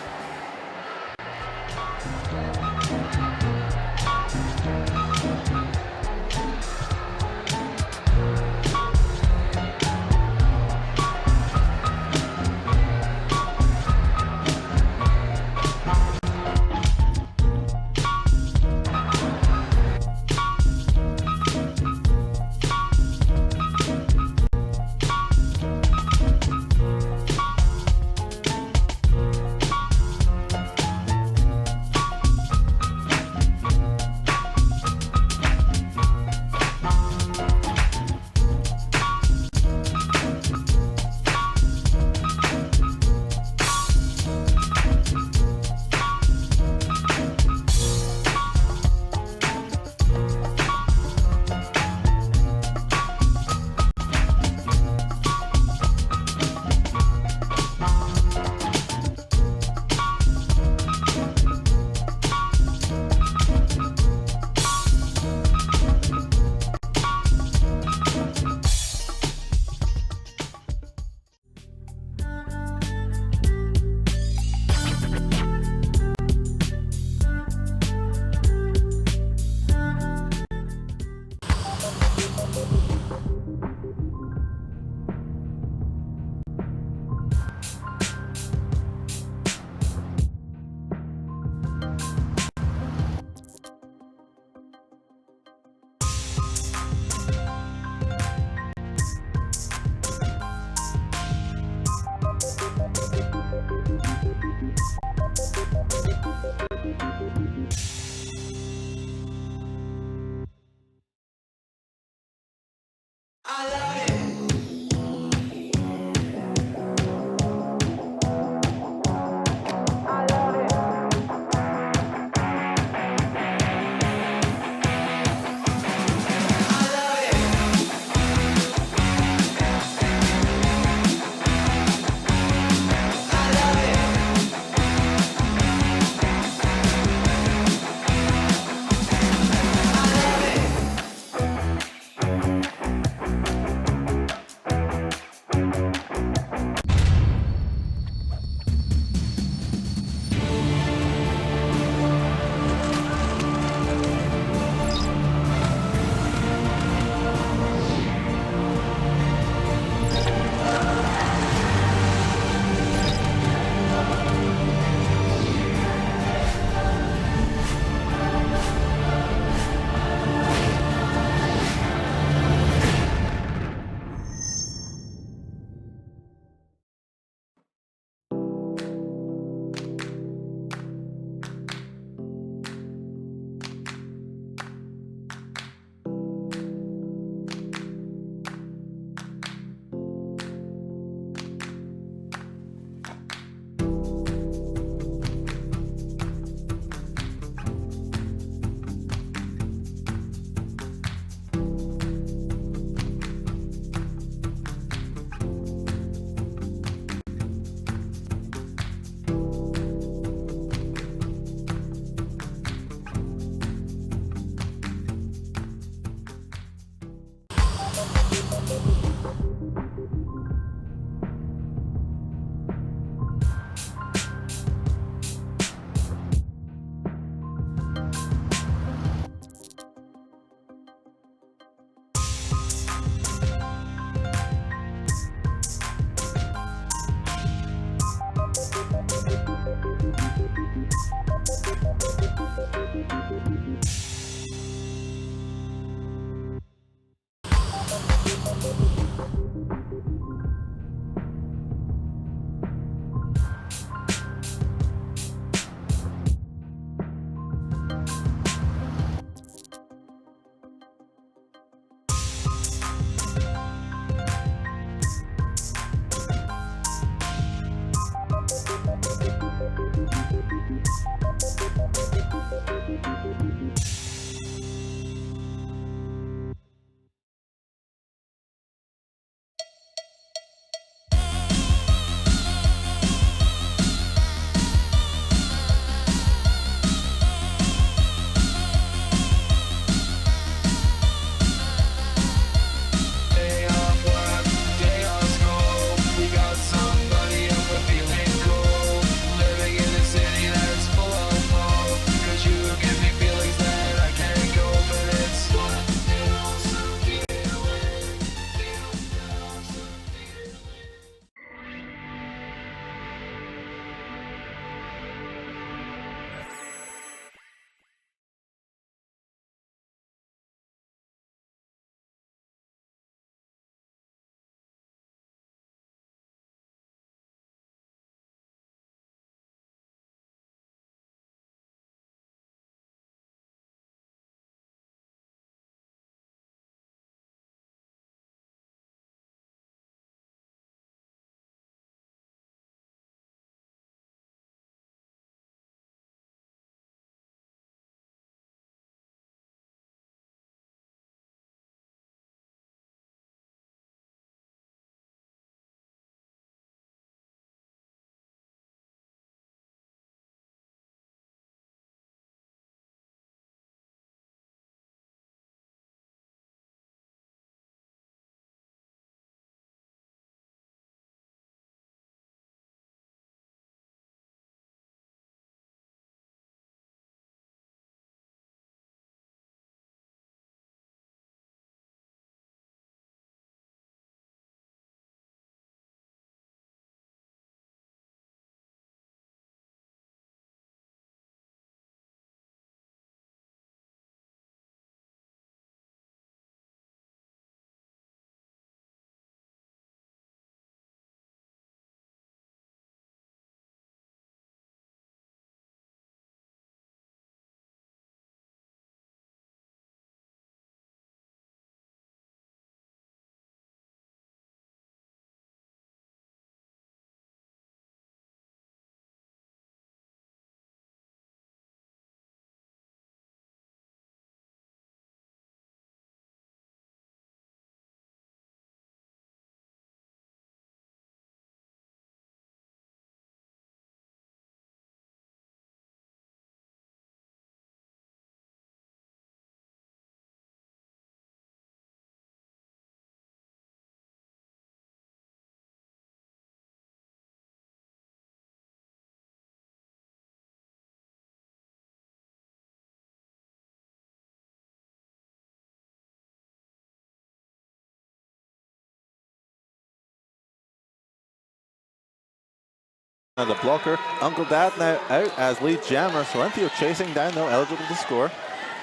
the blocker. Uncle Dad now out as lead jammer. Silencio chasing down, though, eligible to score.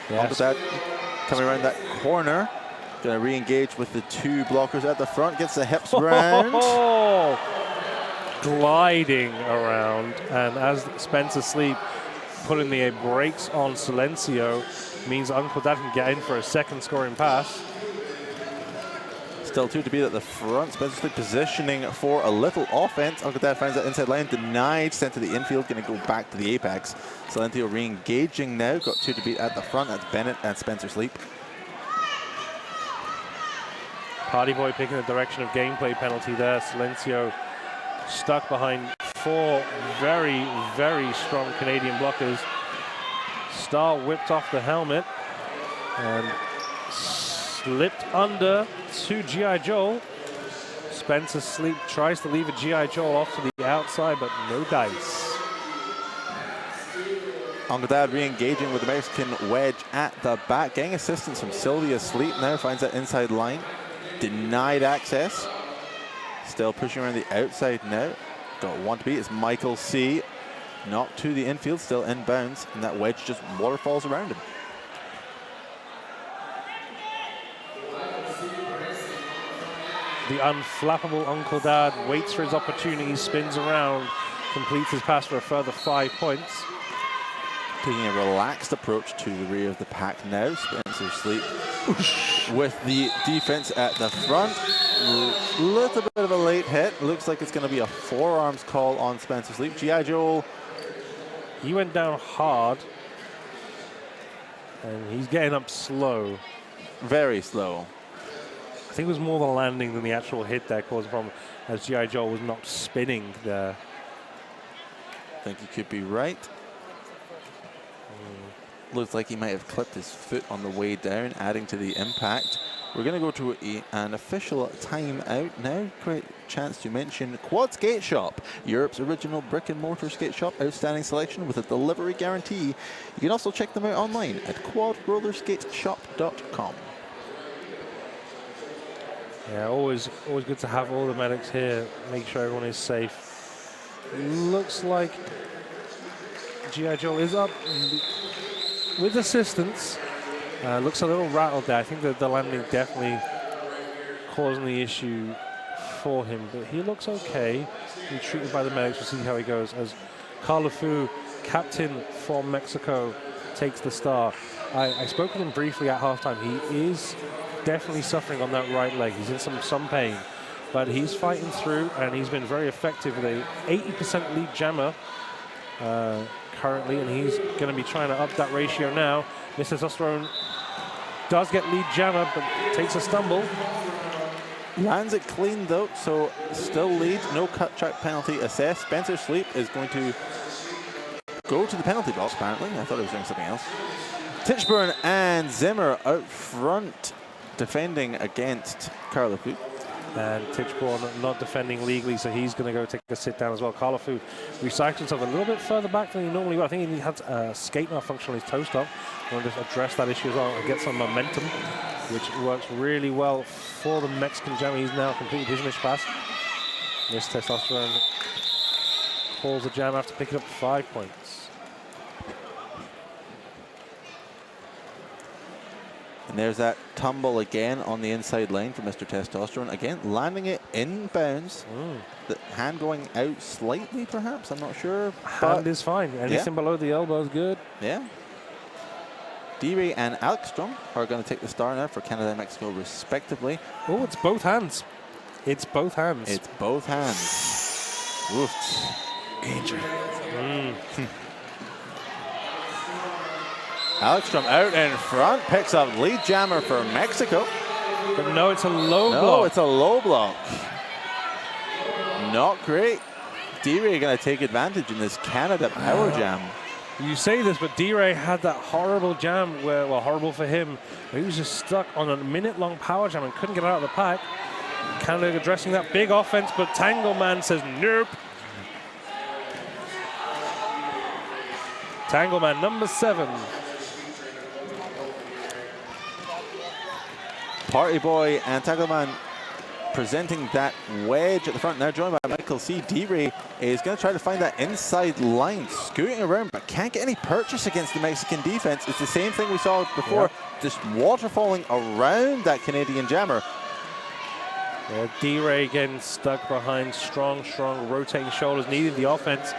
Yes. Uncle Dad coming around that corner. Going to re-engage with the two blockers at the front. Gets the hips round. Gliding around. And as Spencer Sleep putting the brakes on Silencio, means Uncle Dad can get in for a second scoring pass. Still 2 to beat at the front. Spencer Sleep positioning for a little offense. Uncle Dad finds that inside line. Denied. Sent to the infield. Going to go back to the apex. Silencio re-engaging now. Got 2 to beat at the front. That's Bennett and Spencer Sleep. Party Boy picking the direction of gameplay penalty there. Silencio stuck behind 4 very, very strong Canadian blockers. Star whipped off the helmet and slipped under to G.I. Joel. Spencer Sleep tries to leave a G.I. Joel off to the outside, but no dice. Uncle Dad re-engaging with the Mexican wedge at the back. Getting assistance from Sylvia Sleep now. Finds that inside line. Denied access. Still pushing around the outside now. Got 1 to beat. It's Michael C. Knocked to the infield, still inbounds, and that wedge just waterfalls around him. The unflappable Uncle Dad waits for his opportunity, spins around, completes his pass for a further 5 points. Taking a relaxed approach to the rear of the pack now. Spencer Sleep with the defense at the front. Little bit of a late hit. Looks like it's going to be a forearms call on Spencer Sleep. G.I. Joel. He went down hard. And he's getting up slow. Very slow. I think it was more the landing than the actual hit that caused a problem, as G.I. Joel was not spinning there. I think you could be right. Looks like he might have clipped his foot on the way down, adding to the impact. We're going to go to an official timeout now. Great chance to mention Quad Skate Shop, Europe's original brick and mortar skate shop. Outstanding selection with a delivery guarantee. You can also check them out online at quadrollerskateshop.com. Yeah, always good to have all the medics here. Make sure everyone is safe. Looks like G.I. Joel is up with assistance. Looks a little rattled there. I think that the landing definitely causing the issue for him, but he looks okay. He's treated by the medics. We'll see how he goes as Carlo Fu, captain for Mexico, takes the star. I spoke with him briefly at halftime. He is definitely suffering on that right leg. He's in some pain, but he's fighting through, and he's been very effective with a 80% lead jammer currently, and he's going to be trying to up that ratio now. Mr. Testosterone does get lead jammer, but takes a stumble. Lands it clean though, so still lead, no cut track penalty assessed. Spencer Sleep is going to go to the penalty box apparently. I thought he was doing something else. Tichburn and Zimmer out front defending against Carlo Fu. And Tichborne not defending legally, so he's going to go take a sit down as well. Carlo Fu recycles himself a little bit further back than he normally would. I think he had a skate malfunction on his toe stop. I want to just address that issue as well and get some momentum, which works really well for the Mexican jammer. He's now completed his initial pass. This Testosterone calls the jam after picking up 5 points. And there's that tumble again on the inside lane for Mr. Testosterone. Again, landing it inbounds. The hand going out slightly, perhaps. I'm not sure. Hand is fine. Anything below the elbow is good. Yeah. D-Ray and Alkstrom are going to take the star now for Canada and Mexico, respectively. Oh, it's both hands. It's both hands. It's both hands. Oof. Danger. Alkstrom out in front, picks up lead jammer for Mexico. But no, it's a low block. No, it's a low block. Not great. D-Ray going to take advantage in this Canada power jam. You say this, but D-Ray had that horrible jam where, well, horrible for him. He was just stuck on a minute-long power jam and couldn't get out of the pack. Canada addressing that big offense, but Tango Man says nope. Tango Man, number 7. Party Boy and Tango Man presenting that wedge at the front, now joined by Michael C. D-Ray is going to try to find that inside line, scooting around, but can't get any purchase against the Mexican defense. It's the same thing we saw before, just waterfalling around that Canadian jammer. Yeah, D-Ray getting stuck behind strong rotating shoulders, needing the offense,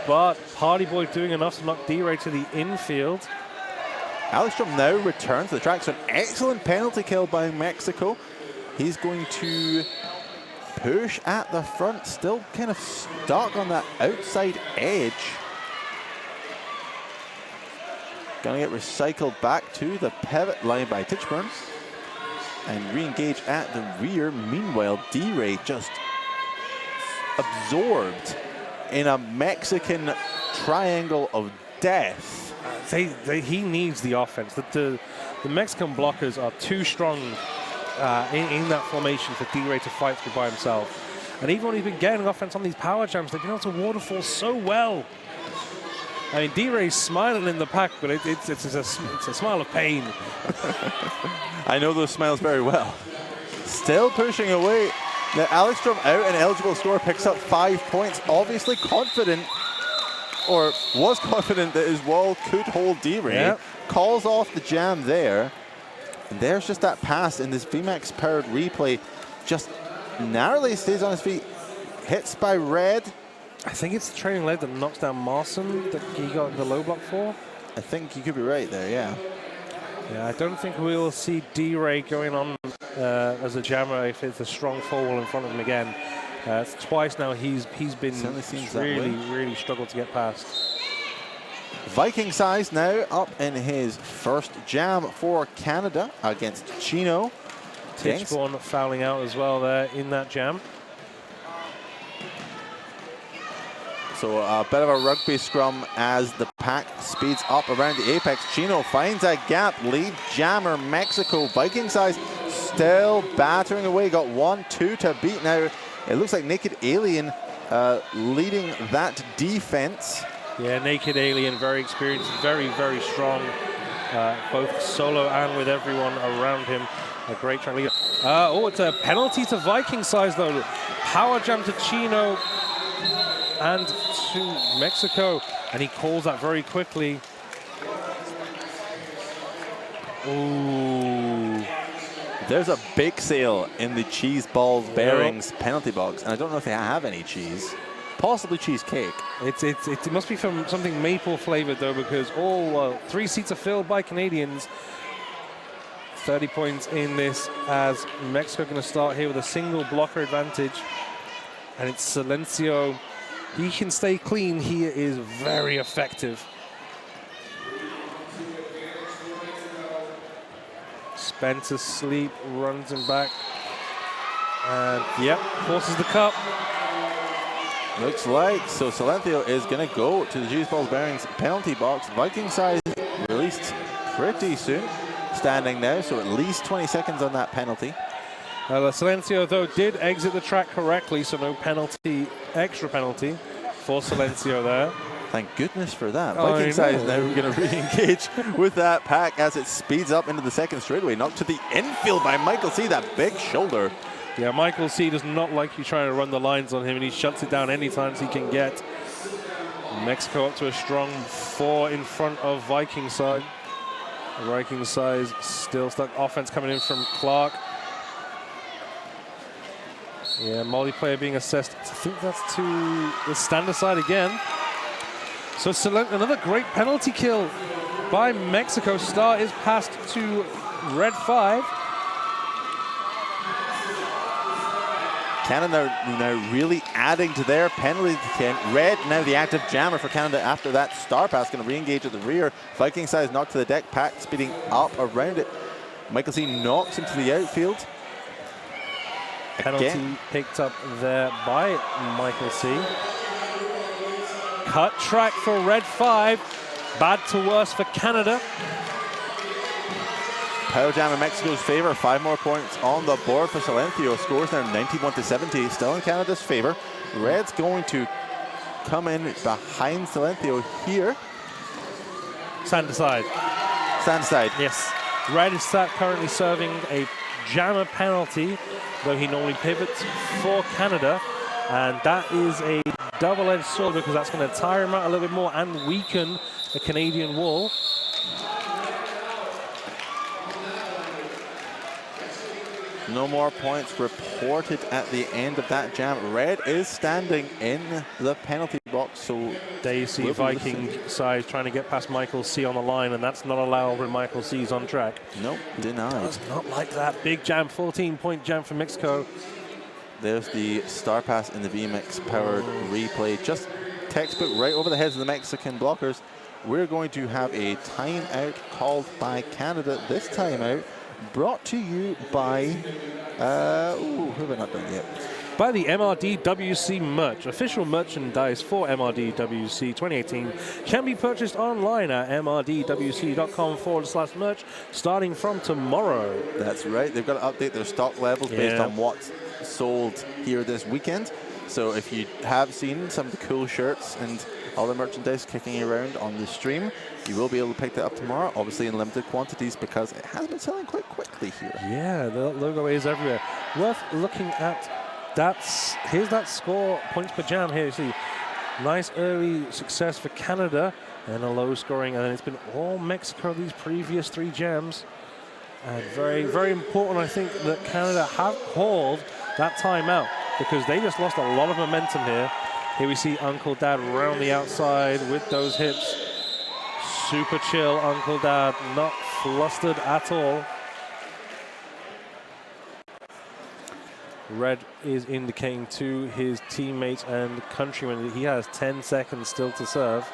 but Party Boy doing enough to knock D-Ray to the infield. Alekstrom now returns to the track, so an excellent penalty kill by Mexico. He's going to push at the front, still kind of stuck on that outside edge. Gonna get recycled back to the pivot line by Tichburn and re-engage at the rear. Meanwhile, D-Ray just absorbed in a Mexican triangle of death. He needs the offense. The Mexican blockers are too strong in that formation for D-Ray to fight through by himself. And even when he's been getting offense on these power jams, they've been able to waterfall so well. I mean, D-Ray's smiling in the pack, but it's a smile of pain. I know those smiles very well. Still pushing away. Now, Alekstrom out and eligible score picks up 5 points. Obviously confident, or was confident that his wall could hold D-Ray. Yep. Calls off the jam there. And there's just that pass in this VMAX-powered replay. Just narrowly stays on his feet. Hits by Red. I think it's the trailing leg that knocks down Marson that he got the low block for. I think you could be right there, yeah. Yeah, I don't think we'll see D-Ray going on as a jammer if it's a strong fall wall in front of him again. It's twice now he's been really struggled to get past. Viking Size now up in his first jam for Canada against Chino. Tichborn fouling out as well there in that jam. So a bit of a rugby scrum as the pack speeds up around the apex. Chino finds a gap, lead jammer Mexico. Viking Size still battering away, got 1-2 to beat now. It looks like Naked Alien leading that defense. Yeah, Naked Alien, very experienced, very strong, both solo and with everyone around him. A great track leader. It's a penalty to Viking Size though. Power jam to Chino and to Mexico, and he calls that very quickly. Ooh. There's a big sale in the cheese balls bearings penalty box, and I don't know if they have any cheese. Possibly cheesecake. It must be from something maple flavored though, because 3 seats are filled by Canadians. 30 points in this as Mexico going to start here with a single blocker advantage, and it's Silencio. He can stay clean. He is very effective. Spencer Sleep runs him back. And, yep, forces the cup. Looks like, so Silencio is going to go to the Cheese Balls Bearings penalty box. Viking Size released pretty soon. Standing now, so at least 20 seconds on that penalty. Silencio, though, did exit the track correctly, so no penalty, extra penalty for Silencio there. Thank goodness for that. Viking Size now going to re-engage with that pack as it speeds up into the second straightaway. Knocked to the infield by Michael C. That big shoulder. Yeah, Michael C. does not like you trying to run the lines on him, and he shuts it down any times he can get. Mexico up to a strong 4 in front of Viking Size. Viking Size still stuck. Offense coming in from Clark. Yeah, multiplayer being assessed. I think that's to the standard side again. So another great penalty kill by Mexico. Star is passed to Red 5. Canada now really adding to their penalty count. Red now the active jammer for Canada after that star pass, going to re-engage at the rear. Viking Size knocked to the deck, pack speeding up around it. Michael C knocks into the outfield. Penalty picked up there by Michael C. Cut track for Red 5. Bad to worse for Canada. Power jam in Mexico's favor. 5 more points on the board for Silencio. Scores now 91-70. Still in Canada's favor. Red's going to come in behind Silencio here. Stand aside. Stand aside. Yes. Red is currently serving a jammer penalty though he normally pivots for Canada. And that is a double-edged sword because that's going to tire him out a little bit more and weaken the Canadian wall. No more points reported at the end of that jam. Red is standing in the penalty box, so There you see Viking side trying to get past Michael C on the line, and that's not allowed when Michael C's on track. Nope, denied. It's not like that. Big jam, 14-point jam for Mexico. There's the star pass in the VMix powered replay. Just textbook right over the heads of the Mexican blockers. We're going to have a timeout called by Canada. This timeout brought to you by, who have I not done yet? By the MRDWC merch. Official merchandise for MRDWC 2018 can be purchased online at mrdwc.com/merch starting from tomorrow. That's right. They've got to update their stock levels based on what's sold here this weekend. So if you have seen some of the cool shirts and all the merchandise kicking around on the stream, you will be able to pick that up tomorrow, obviously in limited quantities because it has been selling quite quickly here. Yeah, the logo is everywhere. Worth looking at. Here's that score, points per jam here. You see, nice early success for Canada and a low scoring, and then it's been all Mexico these previous 3 jams. And very, very important, I think, that Canada have called that timeout because they just lost a lot of momentum here. Here we see Uncle Dad round the outside with those hips. Super chill, Uncle Dad, not flustered at all. Red is indicating to his teammates and countrymen that he has 10 seconds still to serve.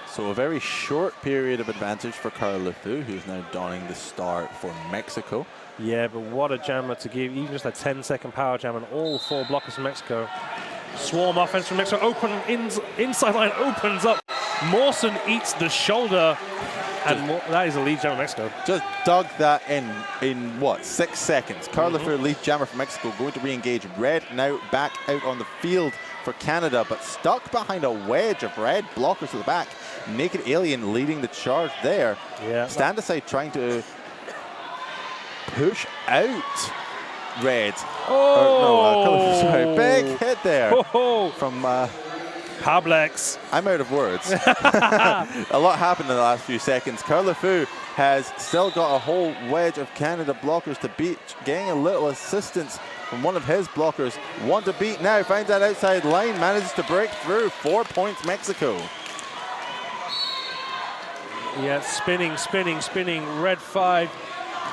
So a very short period of advantage for Carl Lefeu, who's now donning the star for Mexico. Yeah, but what a jammer to give, even just a 10-second power jam, and all 4 blockers from Mexico. Swarm offense from Mexico, open, inside line opens up. Mawson eats the shoulder, and that is a lead jammer Mexico. Just dug that in what, 6 seconds. Carl Lefeu, lead jammer from Mexico, going to re-engage. Red now back out on the field for Canada, but stuck behind a wedge of red blockers to the back. Naked Alien leading the charge there. Yeah. Stand aside trying to push out Red. Oh! Sorry, big hit there from Pablex. I'm out of words. A lot happened in the last few seconds. Carl Lefeu has still got a whole wedge of Canada blockers to beat, getting a little assistance from one of his blockers. One to beat now, finds that outside line, manages to break through. 4 points Mexico. Yeah, spinning. Red 5.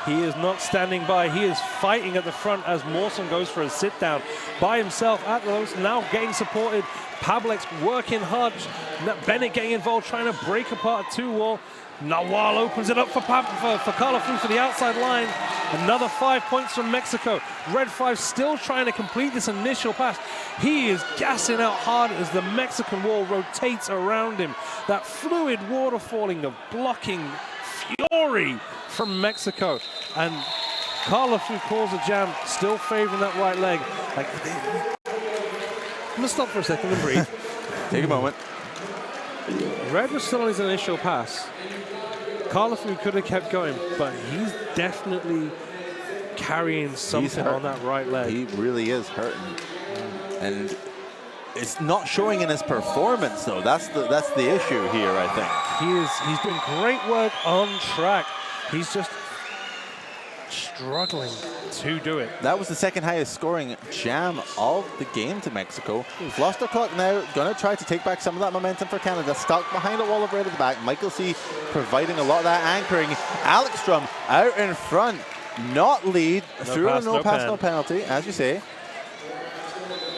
He is not standing by. He is fighting at the front as Mawson goes for a sit down by himself at the most. Now getting supported. Pablex working hard. Bennett getting involved, trying to break apart a 2-wall. Nawal opens it up for Carl Lefeu for the outside line. Another 5 points from Mexico. Red 5 still trying to complete this initial pass. He is gassing out hard as the Mexican wall rotates around him. That fluid waterfalling of blocking fury from Mexico. And Carl Lefeu calls a jam, still favoring that right leg. I'm gonna stop for a second and breathe. Take a moment. Red was still on his initial pass. Carl Lefeu could have kept going, but he's definitely carrying something on that right leg. He really is hurting. And it's not showing in his performance, though. That's the issue here, I think. He's doing great work on track. He's just struggling to do it. That was the second highest scoring jam of the game to Mexico. Fluster Clock now going to try to take back some of that momentum for Canada. Stuck behind a wall of red at the back. Michael C providing a lot of that anchoring. Alekstrom out in front. Not lead. Through a no pass, no penalty, as you say.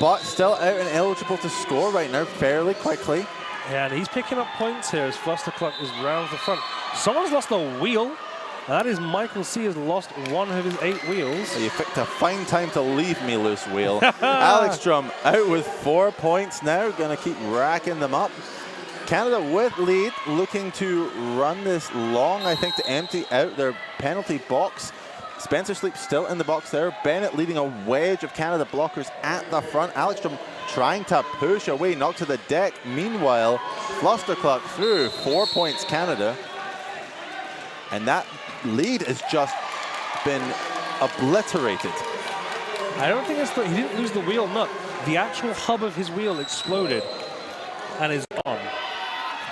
But still out and eligible to score right now fairly quickly. Yeah, and he's picking up points here as Fluster Clock is round the front. Someone's lost a wheel. That is Michael C has lost one of his 8 wheels. So you picked a fine time to leave me loose, wheel. Alekstrom out with 4 points now. Going to keep racking them up. Canada with lead, looking to run this long, I think, to empty out their penalty box. Spencer Sleep still in the box there. Bennett leading a wedge of Canada blockers at the front. Alekstrom trying to push away, knocked to the deck. Meanwhile, Fluster Clock through. 4 points Canada. And that lead has just been obliterated. I don't think he didn't lose the wheel nut. The actual hub of his wheel exploded and is gone.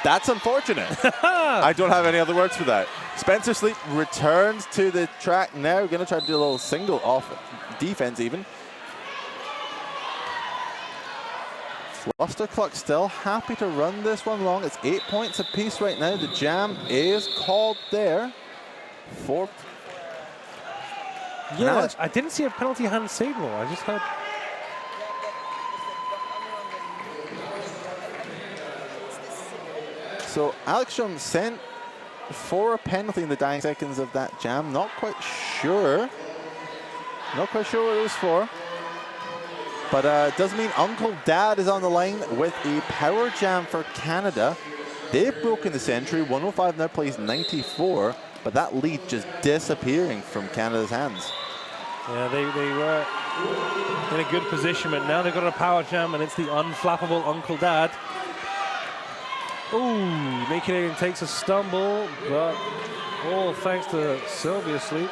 That's unfortunate. I don't have any other words for that. Spencer Sleep returns to the track now. Going to try to do a little single off defense even. Flustercluck still happy to run this one long. It's 8 points apiece right now. The jam is called there. 4. Yeah, I didn't see a penalty hand signal. I just heard. So Alexstrom sent for a penalty in the dying seconds of that jam. Not quite sure. Not quite sure what it was for. But it does mean Uncle Dad is on the line with a power jam for Canada. They've broken the century. 105 now plays 94. But that lead just disappearing from Canada's hands. Yeah, they were in a good position, but now they've got a power jam, and it's the unflappable Uncle Dad. Ooh, Naked Alien takes a stumble, but all thanks to Sylvia Sleep.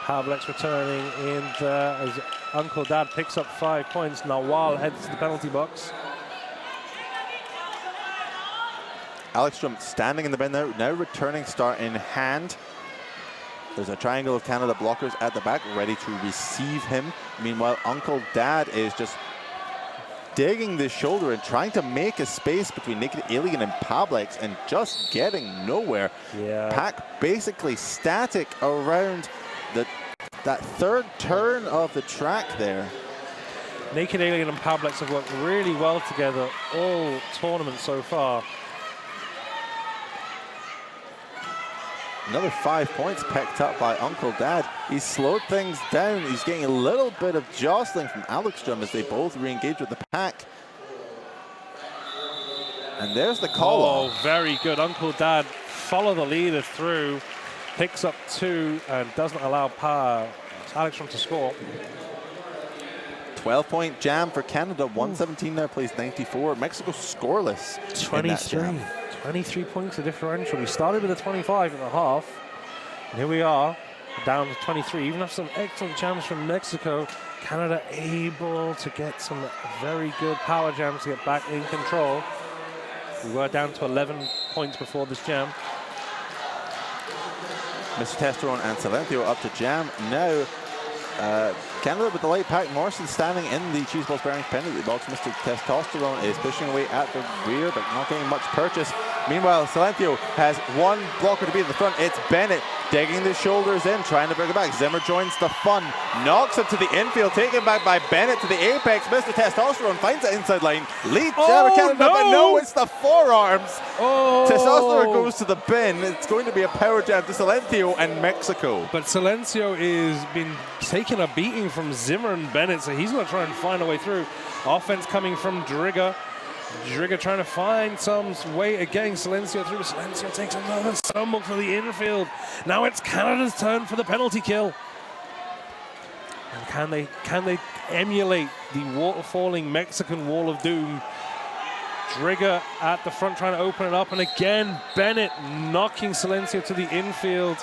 Pavlex returning in there as Uncle Dad picks up 5 points. Nawal heads to the penalty box. Alexstrom standing in the bin now returning start in hand. There's a triangle of Canada blockers at the back ready to receive him. Meanwhile, Uncle Dad is just digging the shoulder and trying to make a space between Naked Alien and Pavlex and just getting nowhere. Yeah. Pack basically static around that third turn of the track there. Naked Alien and Pavlex have worked really well together all tournament so far. Another 5 points picked up by Uncle Dad. He's slowed things down. He's getting a little bit of jostling from Alexstrom as they both re-engage with the pack. And there's the call off. Oh, very good. Uncle Dad follow the leader through, picks up 2 and doesn't allow Alexstrom to score. 12-point jam for Canada. 117 now plays 94. Mexico scoreless. 23 points of differential. We started with a 25 and a half, and here we are down to 23. Even after some excellent jams from Mexico, Canada able to get some very good power jams to get back in control. We were down to 11 points before this jam. Mr. Testosterone and Silencio up to jam now. Canada with the light pack. Morrison standing in the cheese balls bearing penalty box. Mr. Testosterone is pushing away at the rear, but not getting much purchase. Meanwhile, Silencio has one blocker to be at the front. It's Bennett digging the shoulders in, trying to bring it back. Zimmer joins the fun, knocks it to the infield, taken back by Bennett to the apex. Mr. Testosterone finds the inside line. Lead Canada, but no, it's the forearms. Testosterone goes to the bin. It's going to be a power jam to Silencio and Mexico. But Silencio is been taking a beating from Zimmer and Bennett, so he's going to try and find a way through. Offense coming from Drigger. Drigger trying to find some way of getting Silencio through. Silencio takes another stumble for the infield. Now it's Canada's turn for the penalty kill. And can they emulate the water-falling Mexican wall of doom? Drigger at the front trying to open it up, and again Bennett knocking Silencio to the infield.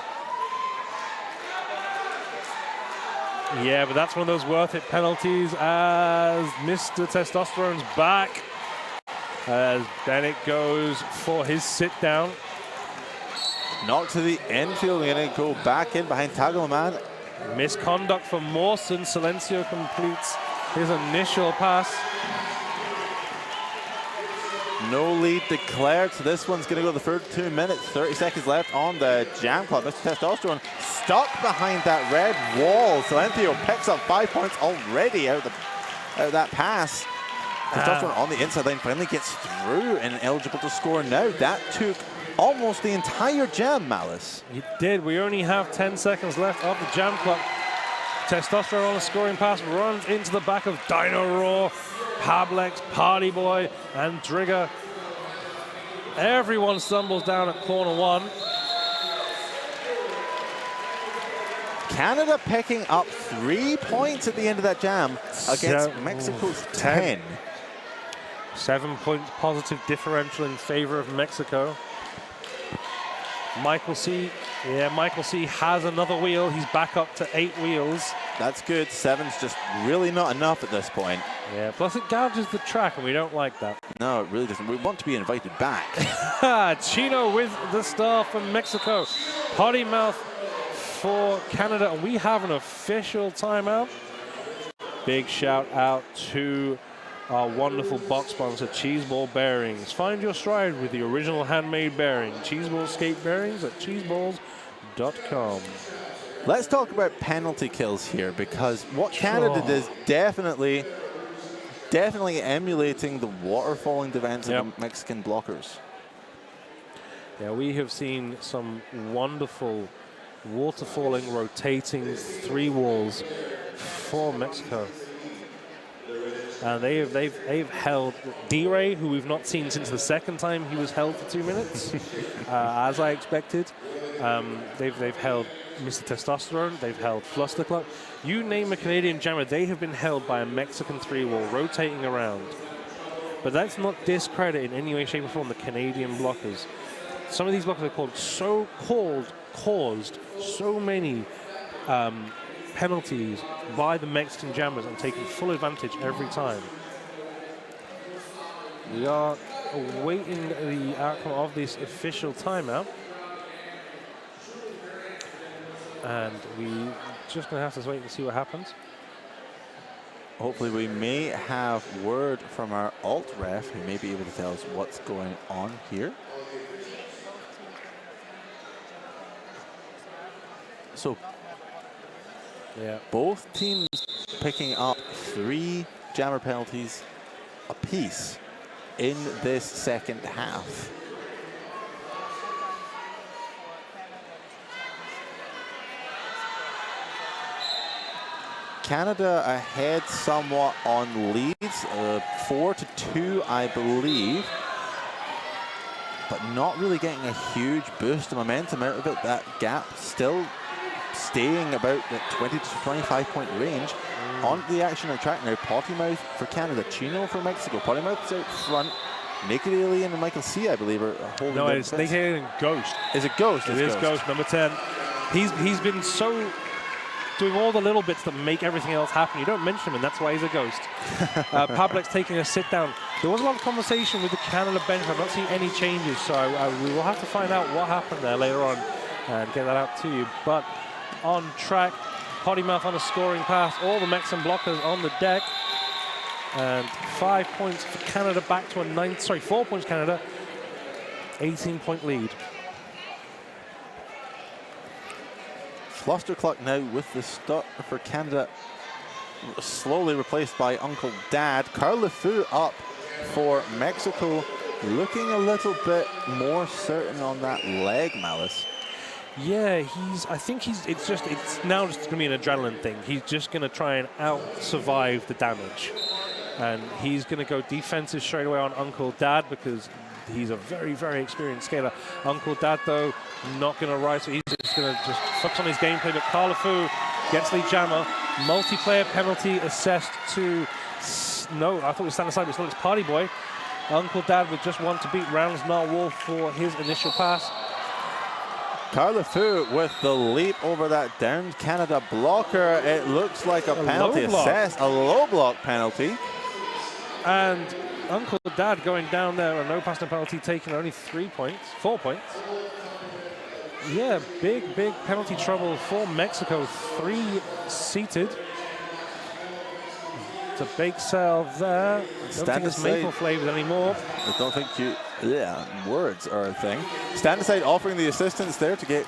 Yeah, but that's one of those worth it penalties as Mr. Testosterone's back. As Bennett goes for his sit down. Knocked to the infield, going to go back in behind Tagalaman. Misconduct for Mawson. Silencio completes his initial pass. No lead declared, so this one's going to go the third 2 minutes, 30 seconds left on the jam clock. Mr. Testosterone stuck behind that red wall. Silencio picks up 5 points already out of that pass. Testosterone on the inside line finally gets through and eligible to score now. That took almost the entire jam, Malice. It did. We only have 10 seconds left of the jam clock. Testosterone on a scoring pass runs into the back of Dino Raw, Pavlex, Party Boy, and Drigger. Everyone stumbles down at corner 1. Canada picking up 3 points at the end of that jam against Mexico's 10. 7 points positive differential in favor of Mexico. Michael C. Yeah, Michael C. has another wheel. He's back up to 8 wheels. That's good. 7's just really not enough at this point. Yeah, plus it gouges the track, and we don't like that. No, it really doesn't. We want to be invited back. Chino with the star from Mexico. Potty mouth for Canada, and we have an official timeout. Big shout out to our wonderful box sponsor, Cheeseball Bearings. Find your stride with the original handmade bearing. Cheeseball skate bearings at cheeseballs.com. Let's talk about penalty kills here, because what Canada did is definitely emulating the waterfalling defense of the Mexican blockers. Yeah, we have seen some wonderful waterfalling, rotating 3 walls for Mexico. And they've held D-Ray, who we've not seen since the second time he was held for 2 minutes, as I expected. They've held Mr. Testosterone, they've held Flustercluck. You name a Canadian jammer, they have been held by a Mexican 3-wall rotating around. But that's not discredit in any way, shape, or form the Canadian blockers. Some of these blockers are caused so many penalties by the Mexican jammers and taking full advantage every time. We are awaiting the outcome of this official timeout. And we just going to have to wait and see what happens. Hopefully we may have word from our alt ref, who may be able to tell us what's going on here. So both teams picking up 3 jammer penalties apiece in this second half. Canada ahead somewhat on leads, 4-2, I believe, but not really getting a huge boost of momentum out of it. That gap still staying about the 20 to 25 point range. On the action of track now, Pottymouth for Canada, Chino for Mexico. Pottymouth's out front. Naked Alien and Michael C, I believe, are holding. No, it's Naked Alien Ghost. Is it Ghost? It is Ghost, number 10. He's been so doing all the little bits that make everything else happen. You don't mention him, and that's why he's a ghost. Pavlik's taking a sit down. There was a lot of conversation with the Canada bench. I've not seen any changes, so we will have to find out what happened there later on and get that out to you. But on track, Pottymouth on a scoring pass, all the Mexican blockers on the deck, and 5 points for Canada, back to a 4 points Canada, 18-point lead. Flustercluck now with the start for Canada, slowly replaced by Uncle Dad. Carl LeFou up for Mexico, looking a little bit more certain on that leg, Malice. Yeah, it's now just going to be an adrenaline thing. He's just going to try and out-survive the damage. And he's going to go defensive straight away on Uncle Dad because he's a very, very experienced skater. Uncle Dad, though, not going to rise, so he's just going to focus on his gameplay. But Carl LeFou gets the jammer. Multiplayer penalty assessed to... No, I thought it was stand aside, but it's Party Boy. Uncle Dad with just one to beat Rounds Narwhal for his initial pass. Carl LeFou with the leap over that downed Canada blocker. It looks like a penalty assessed, a low block penalty. And Uncle Dad going down there, a no passing penalty taken, only 4 points. Yeah, big penalty trouble for Mexico, 3 seated. It's a bake sale there. Don't think it's maple flavored anymore. I don't think words are a thing. Stand aside offering the assistance there to get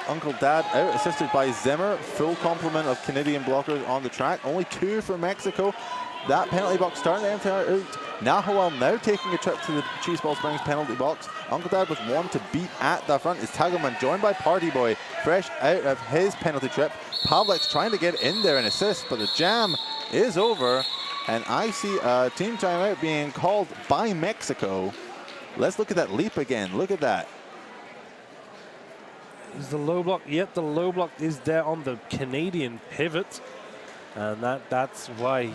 Uncle Dad out, assisted by Zimmer. Full complement of Canadian blockers on the track. Only 2 for Mexico. That penalty box starting to enter out. Nahuel now taking a trip to the Cheeseball Springs penalty box. Uncle Dad with 1 to beat at the front is Tagoman, joined by Party Boy, fresh out of his penalty trip. Pavlik's trying to get in there and assist, but the jam is over, and I see a team timeout being called by Mexico. Let's look at that leap again. Look at that. Is the low block? Yep, the low block is there on the Canadian pivot. And that's why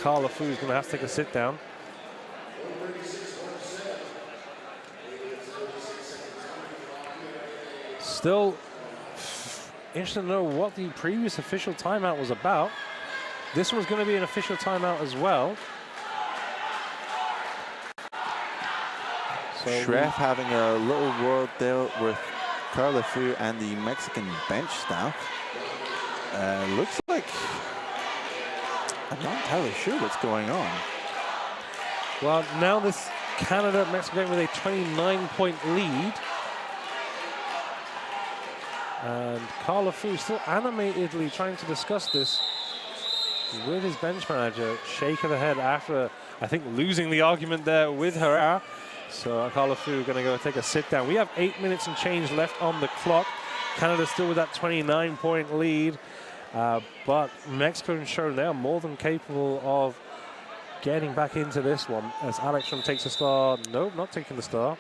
Carl LeFou is going to have to take a sit down. Still interested to know what the previous official timeout was about. This one's going to be an official timeout as well. So Schreff having a little word there with Carla Fu and the Mexican bench staff. Looks like I'm not entirely sure what's going on. Well, now this Canada-Mexico game with a 29-point lead. And Carla Fu still animatedly trying to discuss this with his bench manager, shaking the head after, I think, losing the argument there with her. So Carla Fu going to go take a sit down. We have 8 minutes and change left on the clock. Canada still with that 29-point lead. But Mexico has shown they are more than capable of getting back into this one as Alexstrom takes a star. Nope, not taking the star.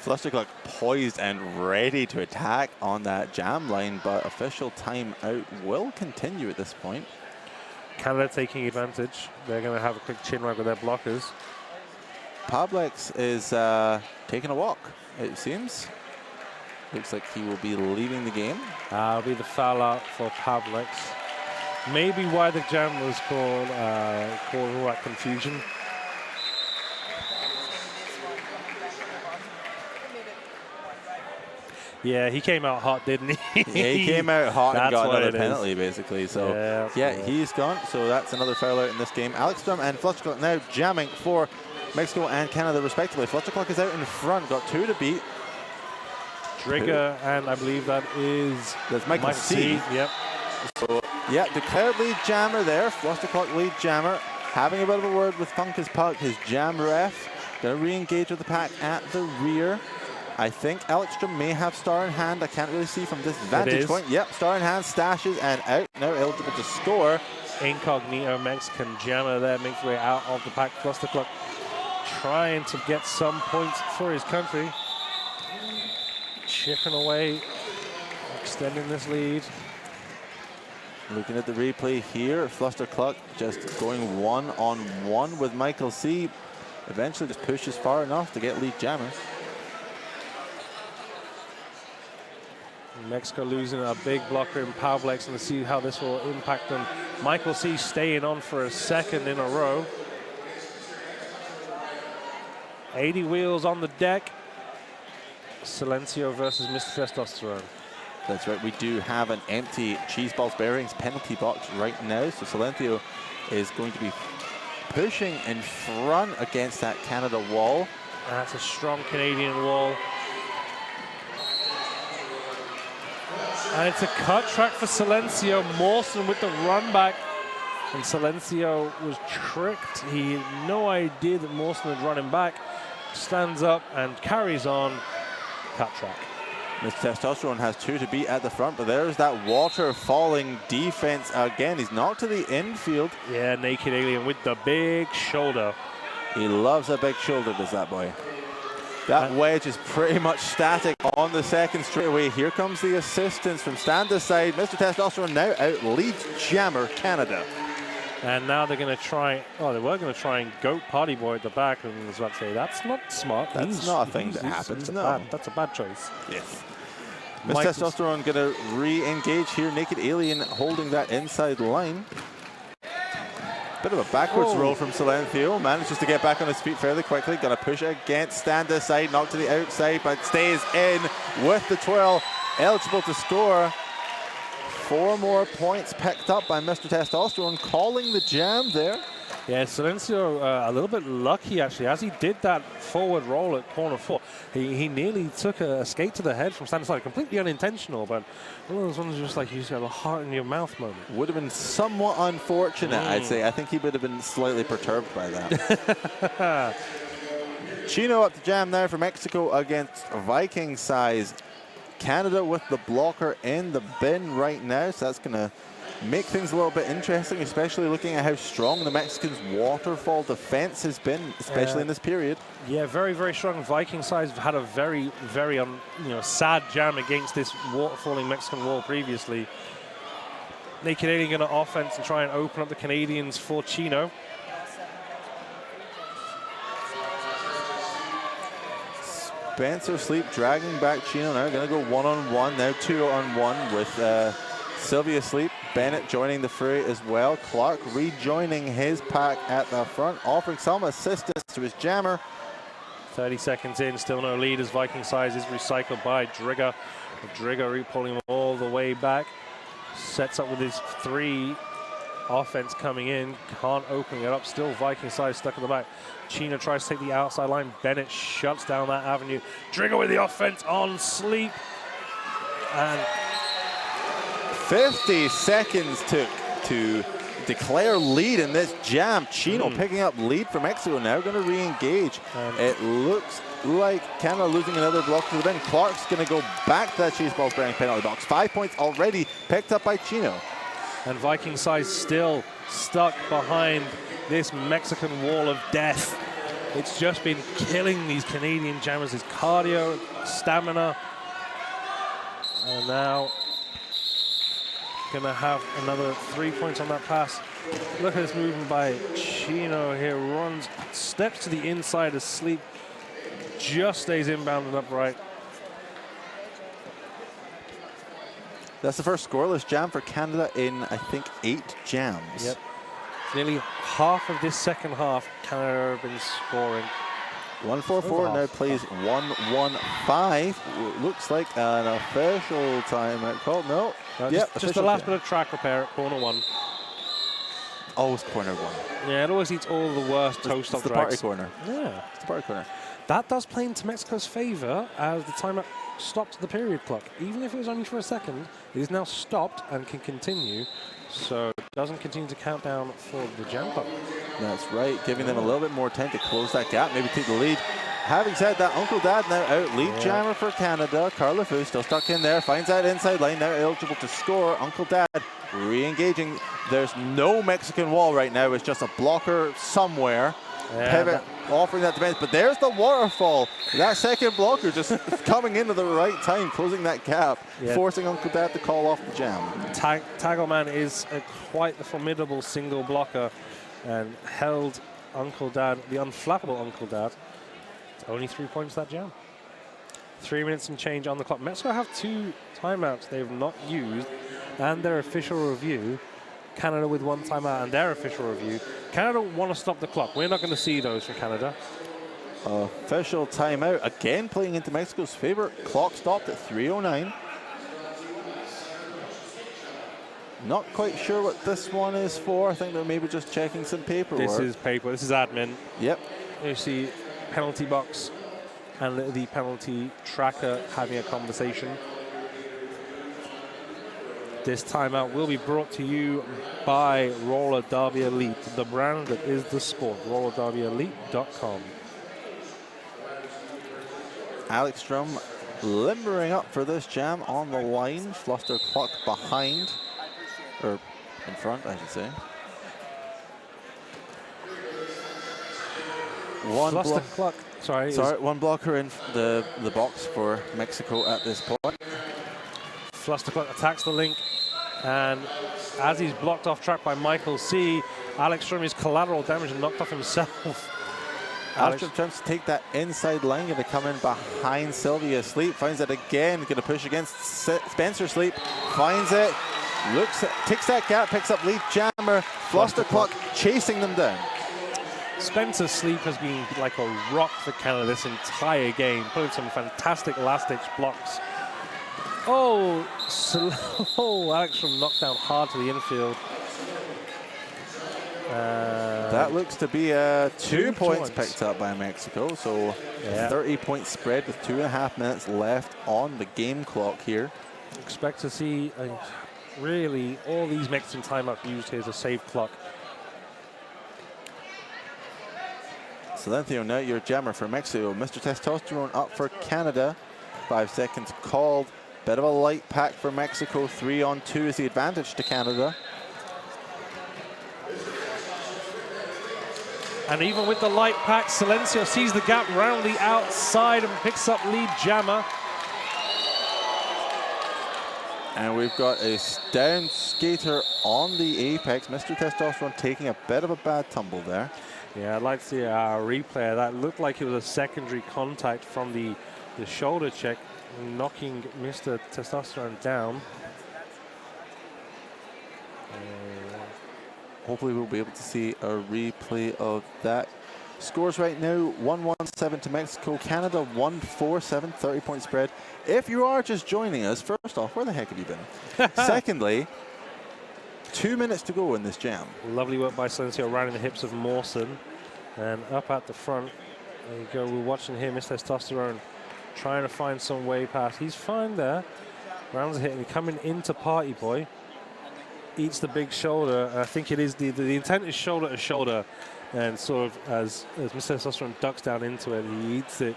Flustercluck poised and ready to attack on that jam line, but official timeout will continue at this point. Canada taking advantage. They're going to have a quick chin wag with their blockers. Pavlex is taking a walk, it seems. Looks like he will be leaving the game. Will be the foul out for Pavlex. Maybe why the jam was called, causing all that confusion. Yeah, he came out hot, didn't he? Yeah, he came out hot and That's got what another it penalty, is. basically. So, Yeah, yeah, he's gone. So that's another foul out in this game. Alexstrom and Flustercluck now jamming for Mexico and Canada, respectively. Flustercluck is out in front, got 2 to beat. Trigger, and I believe that is... That's Michael C. Yep. So, yeah, declared lead jammer there. Flustercluck lead jammer. Having a bit of a word with Funkus Puck, his jam ref. Going to re-engage with the pack at the rear. I think Alexstrom may have star in hand. I can't really see from this vantage point. Yep, star in hand, stashes, and out. Now eligible to score. Incognito Mexican jammer there makes way out of the pack. Flustercluck trying to get some points for his country. Chipping away, extending this lead. Looking at the replay here, Flustercluck just going one-on-one with Michael C. Eventually just pushes far enough to get lead jammer. Mexico losing a big blocker in Pavlex, and to see how this will impact them. Michael C staying on for a second in a row. 80 wheels on the deck. Silencio versus Mr. Testosterone. That's right, we do have an empty cheese balls bearings penalty box right now, so Silencio is going to be pushing in front against that Canada wall. That's a strong Canadian wall. And it's a cut track for Silencio. Mawson with the run back. And Silencio was tricked. He had no idea that Mawson had run him back. Stands up and carries on. Cut track. Mr. Testosterone has 2 to beat at the front, but there's that water falling defense again. He's knocked to the infield. Yeah, Naked Alien with the big shoulder. He loves a big shoulder, does that boy. That wedge is pretty much static on the second straightaway. Here comes the assistance from stand aside. Mr. Testosterone now out leads jammer Canada. And now they're going to try, oh, they were going to try and goat Party Boy at the back, and I was about to say, that's not smart. That's not a thing that happens, no. That's a bad choice. Yes. Mr. Testosterone going to re-engage here. Naked Alien holding that inside line. Bit of a backwards roll from Silencio. Manages to get back on his feet fairly quickly. Going to push against stand aside, knocked to the outside, but stays in with the twirl. Eligible to score. 4 more points picked up by Mr. Testosterone, calling the jam there. Yeah, Silencio a little bit lucky, actually. As he did that forward roll at corner 4, he nearly took a skate to the head from stand aside. Completely unintentional, but one of those ones just like you just have a heart in your mouth moment. Would have been somewhat unfortunate, I'd say. I think he would have been slightly perturbed by that. Chino up to jam there for Mexico against Viking size. Canada with the blocker in the bin right now, so that's going to make things a little bit interesting, especially looking at how strong the Mexicans' waterfall defense has been, especially in this period. Yeah, very, very strong. Viking sides have had a very, very sad jam against this waterfalling Mexican wall previously. Naked Alien going to offense and try and open up the Canadians for Chino. Spencer Sleep dragging back Chino now. Going to go one-on-one now, 2-on-1 with Sylvia Sleep. Bennett joining the fray as well. Clark rejoining his pack at the front, offering some assistance to his jammer. 30 seconds in, still no lead as Viking Size is recycled by Drigger. Drigger pulling him all the way back. Sets up with his 3 offense coming in. Can't open it up. Still Viking Size stuck at the back. Chino tries to take the outside line. Bennett shuts down that avenue. Drigger with the offense on Sleep. And 50 seconds took to declare lead in this jam. Chino picking up lead for Mexico now, going to re-engage. It looks like Canada losing another block to the bin. Clark's going to go back to that chase ball spreading penalty box. 5 points already picked up by Chino. And Viking Size still stuck behind this Mexican wall of death. It's just been killing these Canadian jammers, his cardio, stamina. And now gonna have another 3 points on that pass. Look at this movement by Chino here. Runs, steps to the inside of Sleep. Just stays inbound and upright. That's the first scoreless jam for Canada in, I think, 8 jams. Yep. Nearly half of this second half, Canada have been scoring. 1-4-4 now plays 1-1-5. Looks like an official timeout call. No. Yep, just the last bit of track repair at corner 1. Always corner 1. Yeah, it always eats all the worst toe stop It's the drags. party corner. Yeah. It's the party corner. That does play into Mexico's favor as the timeout stopped the period clock. Even if it was only for a second, it is now stopped and can continue. So it doesn't continue to count down for the jam clock. That's right, giving them a little bit more time to close that gap, maybe take the lead. Having said that, Uncle Dad now out. Lead jammer for Canada. Carla Fu still stuck in there. Finds that inside line, now eligible to score. Uncle Dad re-engaging. There's no Mexican wall right now. It's just a blocker somewhere. Pivot, offering that defense. But there's the waterfall. That second blocker just coming into the right time, closing that gap, forcing Uncle Dad to call off the jam. Tagelman is quite the formidable single blocker and held Uncle Dad, the unflappable Uncle Dad, to only 3 points that jam. 3 minutes and change on the clock. Mexico have 2 timeouts they've not used, and their official review. Canada with 1 timeout and their official review. Canada want to stop the clock. We're not going to see those from Canada. Official timeout, again playing into Mexico's favor. Clock stopped at 3:09. Not quite sure what this one is for. I think they're maybe just checking some paperwork. This is paper. This is admin. Yep. You see penalty box and the penalty tracker having a conversation. This timeout will be brought to you by Roller Derby Elite, the brand that is the sport. RollerDerbyElite.com. Alex Strum limbering up for this jam on the line. Fluster clock behind, or in front, I should say. Fluster clock. Sorry, one blocker in the box for Mexico at this point. Fluster clock attacks the link, and as he's blocked off track by Michael C., Alex Strum is collateral damage and knocked off himself. Alex Strum attempts to take that inside line, going to come in behind Sylvia Sleep, finds it again, going to push against Spencer Sleep, finds it, takes that gap, picks up lead jammer, Fluster clock chasing them down. Spencer Sleep has been like a rock for Canada this entire game, putting some fantastic last-ditch blocks. Oh, slow. Alex Strum knocked down hard to the infield. That looks to be 2 points picked up by Mexico, so a 30-point spread with 2.5 minutes left on the game clock here. Expect to see really all these Mexican timeouts used here to save clock. Silencio now your jammer for Mexico. Mr. Testosterone up for Canada. 5 seconds called. Bit of a light pack for Mexico. 3-on-2 is the advantage to Canada. And even with the light pack, Silencio sees the gap round the outside and picks up lead jammer. And we've got a down skater on the apex. Mr. Testosterone taking a bit of a bad tumble there. Yeah, I'd like to see a replay of that. Looked like it was a secondary contact from the the shoulder check, knocking Mr. Testosterone down. Hopefully we'll be able to see a replay of that. Scores right now, 1-1-7 to Mexico. Canada 1-4-7, 30-point spread. If you are just joining us, first off, where the heck have you been? Secondly, 2 minutes to go in this jam. Lovely work by Silencio, rounding the hips of Mawson. And up at the front, there you go. We're watching here, Mr. Testosterone trying to find some way past. He's fine there. Rounds a hit, and he's coming into Party Boy. Eats the big shoulder. I think it is the intent is shoulder to shoulder. And sort of as Mr. Testosterone ducks down into it, he eats it.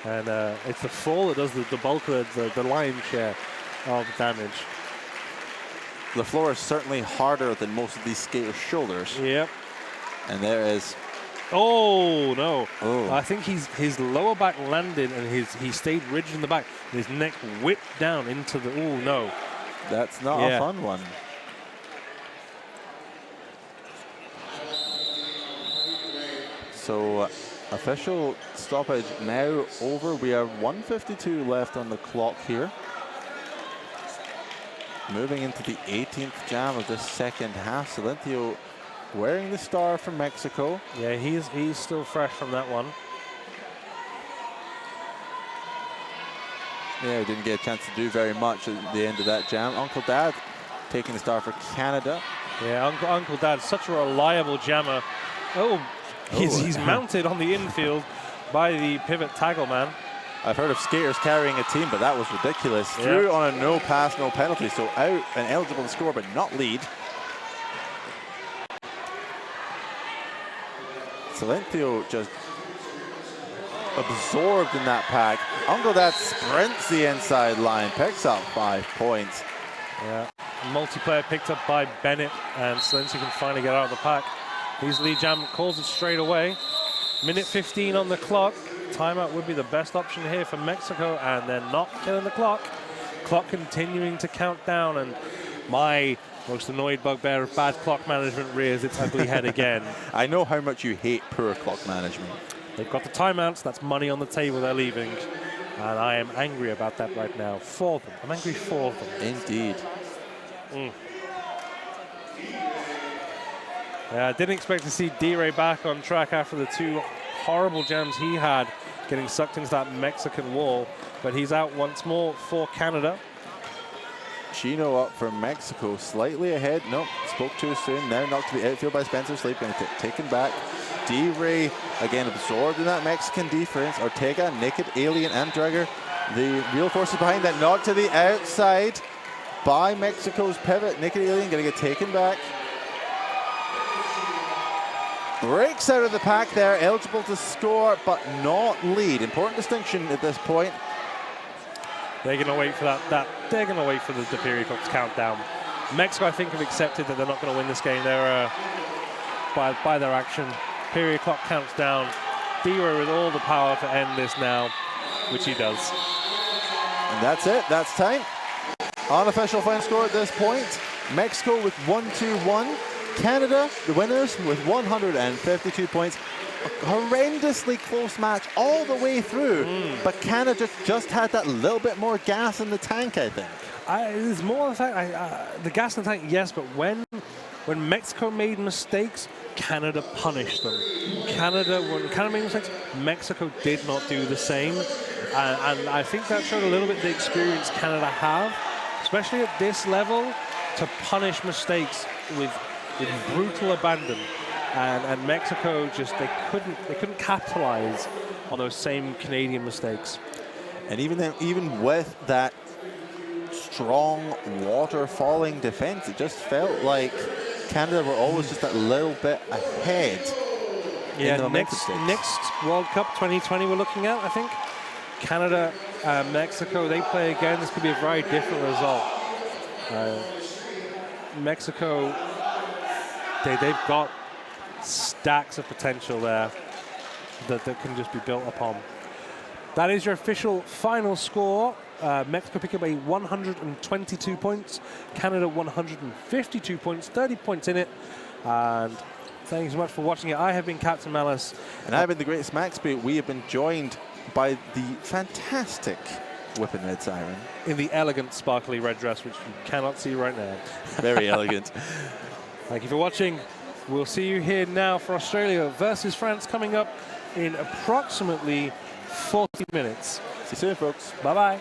And it's the fall that does the bulk of the lion's share of damage. The floor is certainly harder than most of these skaters' shoulders. Yep. And there is... Oh, no. Oh. I think his lower back landed and he stayed rigid in the back. And his neck whipped down into the... Oh, no. That's not a fun one. So, official stoppage now over. We have 1:52 left on the clock here. Moving into the 18th jam of this second half. Silencio wearing the star from Mexico. Yeah, he's still fresh from that one. Yeah, didn't get a chance to do very much at the end of that jam. Uncle Dad taking the star for Canada. Yeah, Uncle Dad, such a reliable jammer. Oh, he's mounted on the infield by the pivot tackle man. I've heard of skaters carrying a team, but that was ridiculous. Through on a no pass, no penalty, so out and eligible to score, but not lead. Silencio just absorbed in that pack. Uncle Dad sprints the inside line, picks up 5 points. Yeah, multiplayer picked up by Bennett, and Silencio can finally get out of the pack. His lead jam calls it straight away. Minute 15 on the clock. Timeout would be the best option here for Mexico, and they're not killing the clock. Clock continuing to count down, and my most annoyed bugbear of bad clock management rears its ugly head again. I know how much you hate poor clock management. They've got the timeouts. That's money on the table they're leaving, and I am angry about that right now. For them. I'm angry for them. Indeed. Yeah, I didn't expect to see D-Ray back on track after the 2 horrible jams he had, getting sucked into that Mexican wall, but he's out once more for Canada. Chino up for Mexico, slightly ahead. Nope, spoke too soon. Now knocked to the outfield by Spencer Sleep, going to get taken back. D-Ray again absorbed in that Mexican defense. Ortega, Naked, Alien, and Dragger. The real forces behind that, knocked to the outside by Mexico's pivot. Naked Alien going to get taken back. Breaks out of the pack there, eligible to score, but not lead. Important distinction at this point. They're going to wait for that. They're going to wait for the period clock's countdown. Mexico, I think, have accepted that they're not going to win this game. They're by their action. Period clock counts down. D-Ray with all the power to end this now, which he does. And that's it. That's time. Unofficial final score at this point. Mexico with 1-2-1. Canada, the winners, with 152 points. A horrendously close match all the way through, but Canada just had that little bit more gas in the tank, I think. There's more the fact, the gas in the tank, yes, but when Mexico made mistakes, Canada punished them. When Canada made mistakes, Mexico did not do the same, and I think that showed a little bit the experience Canada have, especially at this level, to punish mistakes with brutal abandon, and Mexico just they couldn't capitalize on those same Canadian mistakes. And even with that strong water falling defense, it just felt like Canada were always just that little bit ahead. Yeah, next World Cup 2020 we're looking at, I think. Canada, Mexico, they play again. This could be a very different result. Mexico, they've got stacks of potential there that can just be built upon. That is your official final score. Mexico picking up a 122 points, Canada 152 points, 30 points in it. And thank you so much for watching it. I have been Captain Malice. And I've been the Great Smacksby. We have been joined by the fantastic Whippin' Red Siren. In the elegant, sparkly red dress, which you cannot see right now. Very elegant. Thank you for watching. We'll see you here now for Australia versus France coming up in approximately 40 minutes. See you soon, folks. Bye-bye.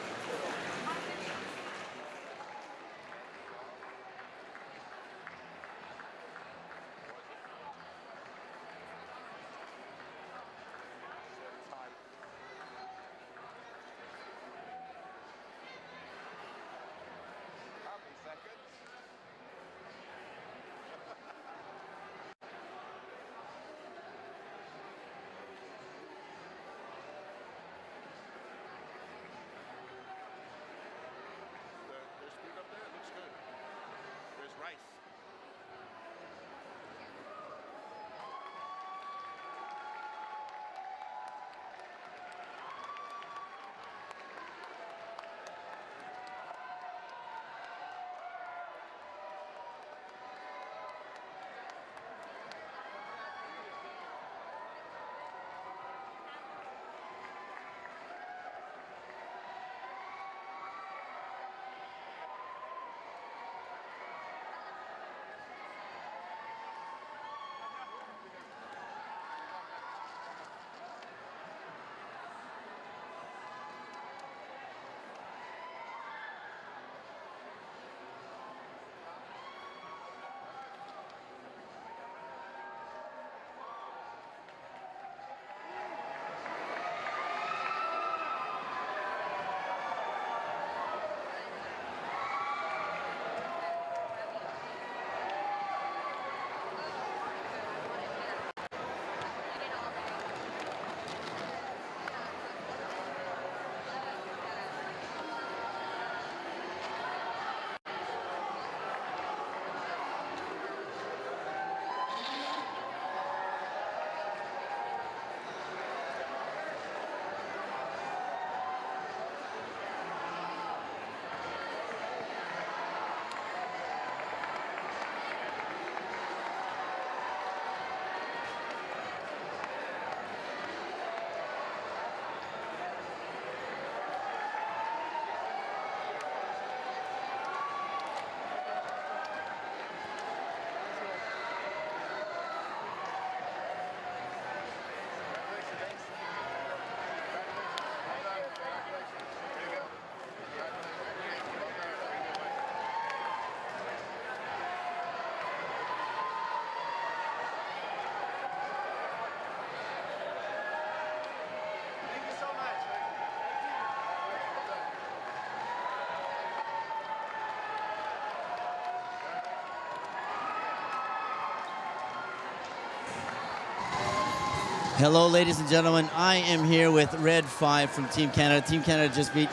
Hello, ladies and gentlemen. I am here with Red 5 from Team Canada. Team Canada just beat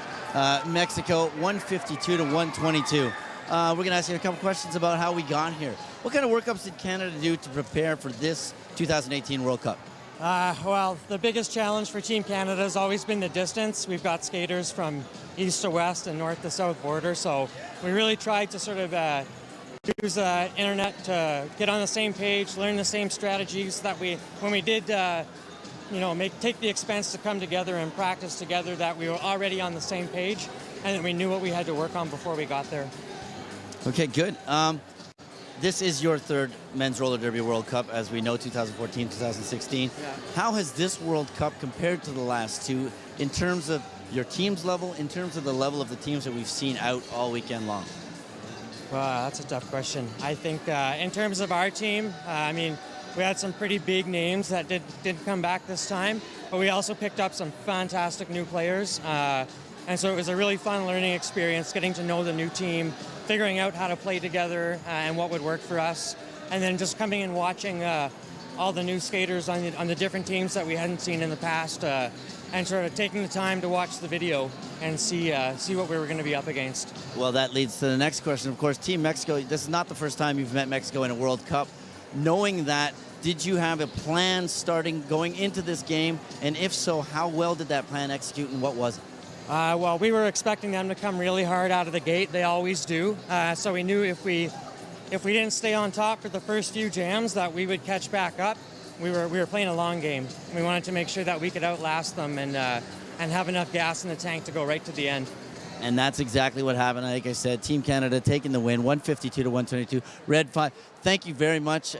Mexico 152 to 122. We're going to ask you a couple questions about how we got here. What kind of workups did Canada do to prepare for this 2018 World Cup? Well, the biggest challenge for Team Canada has always been the distance. We've got skaters from east to west and north to south border, so we really tried to sort of use the internet to get on the same page, learn the same strategies that when we did, take the expense to come together and practice together, that we were already on the same page and that we knew what we had to work on before we got there. Okay, good. This is your third Men's Roller Derby World Cup, as we know, 2014, 2016. Yeah. How has this World Cup compared to the last two in terms of your team's level, in terms of the level of the teams that we've seen out all weekend long? Wow, that's a tough question. I think in terms of our team, we had some pretty big names that didn't come back this time, but we also picked up some fantastic new players. And so it was a really fun learning experience, getting to know the new team, figuring out how to play together and what would work for us. And then just coming and watching all the new skaters on the different teams that we hadn't seen in the past, and sort of taking the time to watch the video and see what we were going to be up against. Well, that leads to the next question. Of course, Team Mexico, this is not the first time you've met Mexico in a World Cup. Knowing that, did you have a plan going into this game? And if so, how well did that plan execute and what was it? Well, we were expecting them to come really hard out of the gate. They always do. So we knew if we didn't stay on top for the first few jams that we would catch back up. We were playing a long game. We wanted to make sure that we could outlast them, and and have enough gas in the tank to go right to the end. And that's exactly what happened. Like I said, Team Canada taking the win, 152 to 122. Red 5, thank you very much.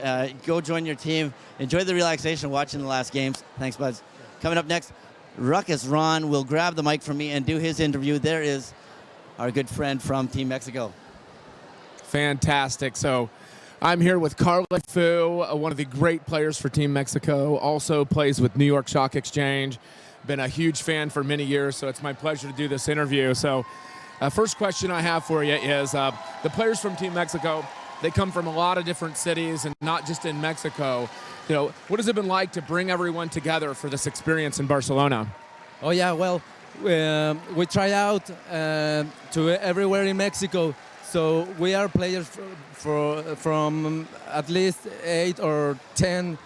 Go join your team. Enjoy the relaxation watching the last games. Thanks, buds. Coming up next, Ruckus Ron will grab the mic from me and do his interview. There is our good friend from Team Mexico. Fantastic. So I'm here with Carla Fu, one of the great players for Team Mexico, also plays with New York Stock Exchange. Been a huge fan for many years, so it's my pleasure to do this interview. So first question I have for you is the players from Team Mexico, they come from a lot of different cities and not just in Mexico. You know, what has it been like to bring everyone together for this experience in Barcelona? Oh yeah, well, we try out to everywhere in Mexico. So we are players from at least 8 or 10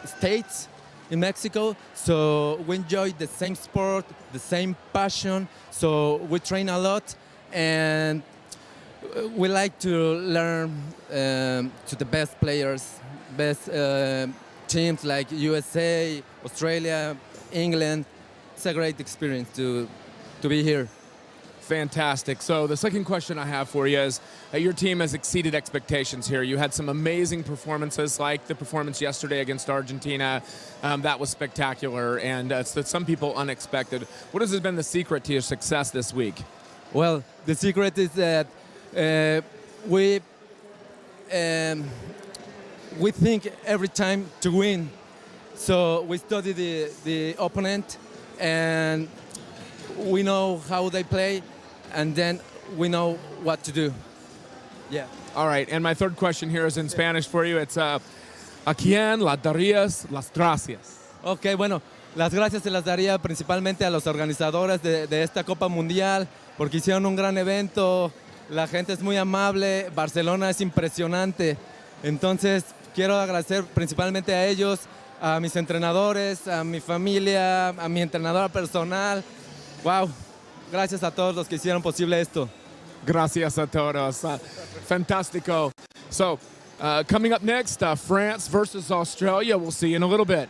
states in Mexico. So we enjoy the same sport, the same passion. So we train a lot, and we like to learn to the best players, best teams like USA, Australia, England. It's a great experience to be here. Fantastic. So the second question I have for you is your team has exceeded expectations here. You had some amazing performances, like the performance yesterday against Argentina. That was spectacular, and some people unexpected. What has been the secret to your success this week? Well, the secret is that we think every time to win. So we study the opponent, and we know how they play, and then we know what to do. Yeah. All right, and my third question here is in Spanish for you. It's ¿a quién le darías las gracias? Ok, bueno, las gracias se las daría principalmente a los organizadores de esta Copa Mundial, porque hicieron un gran evento, la gente es muy amable, Barcelona es impresionante. Entonces, quiero agradecer principalmente a ellos, a mis entrenadores, a mi familia, a mi entrenadora personal. Wow, gracias a todos los que hicieron posible esto. Gracias a todos. Fantastico. So, coming up next, France versus Australia. We'll see you in a little bit.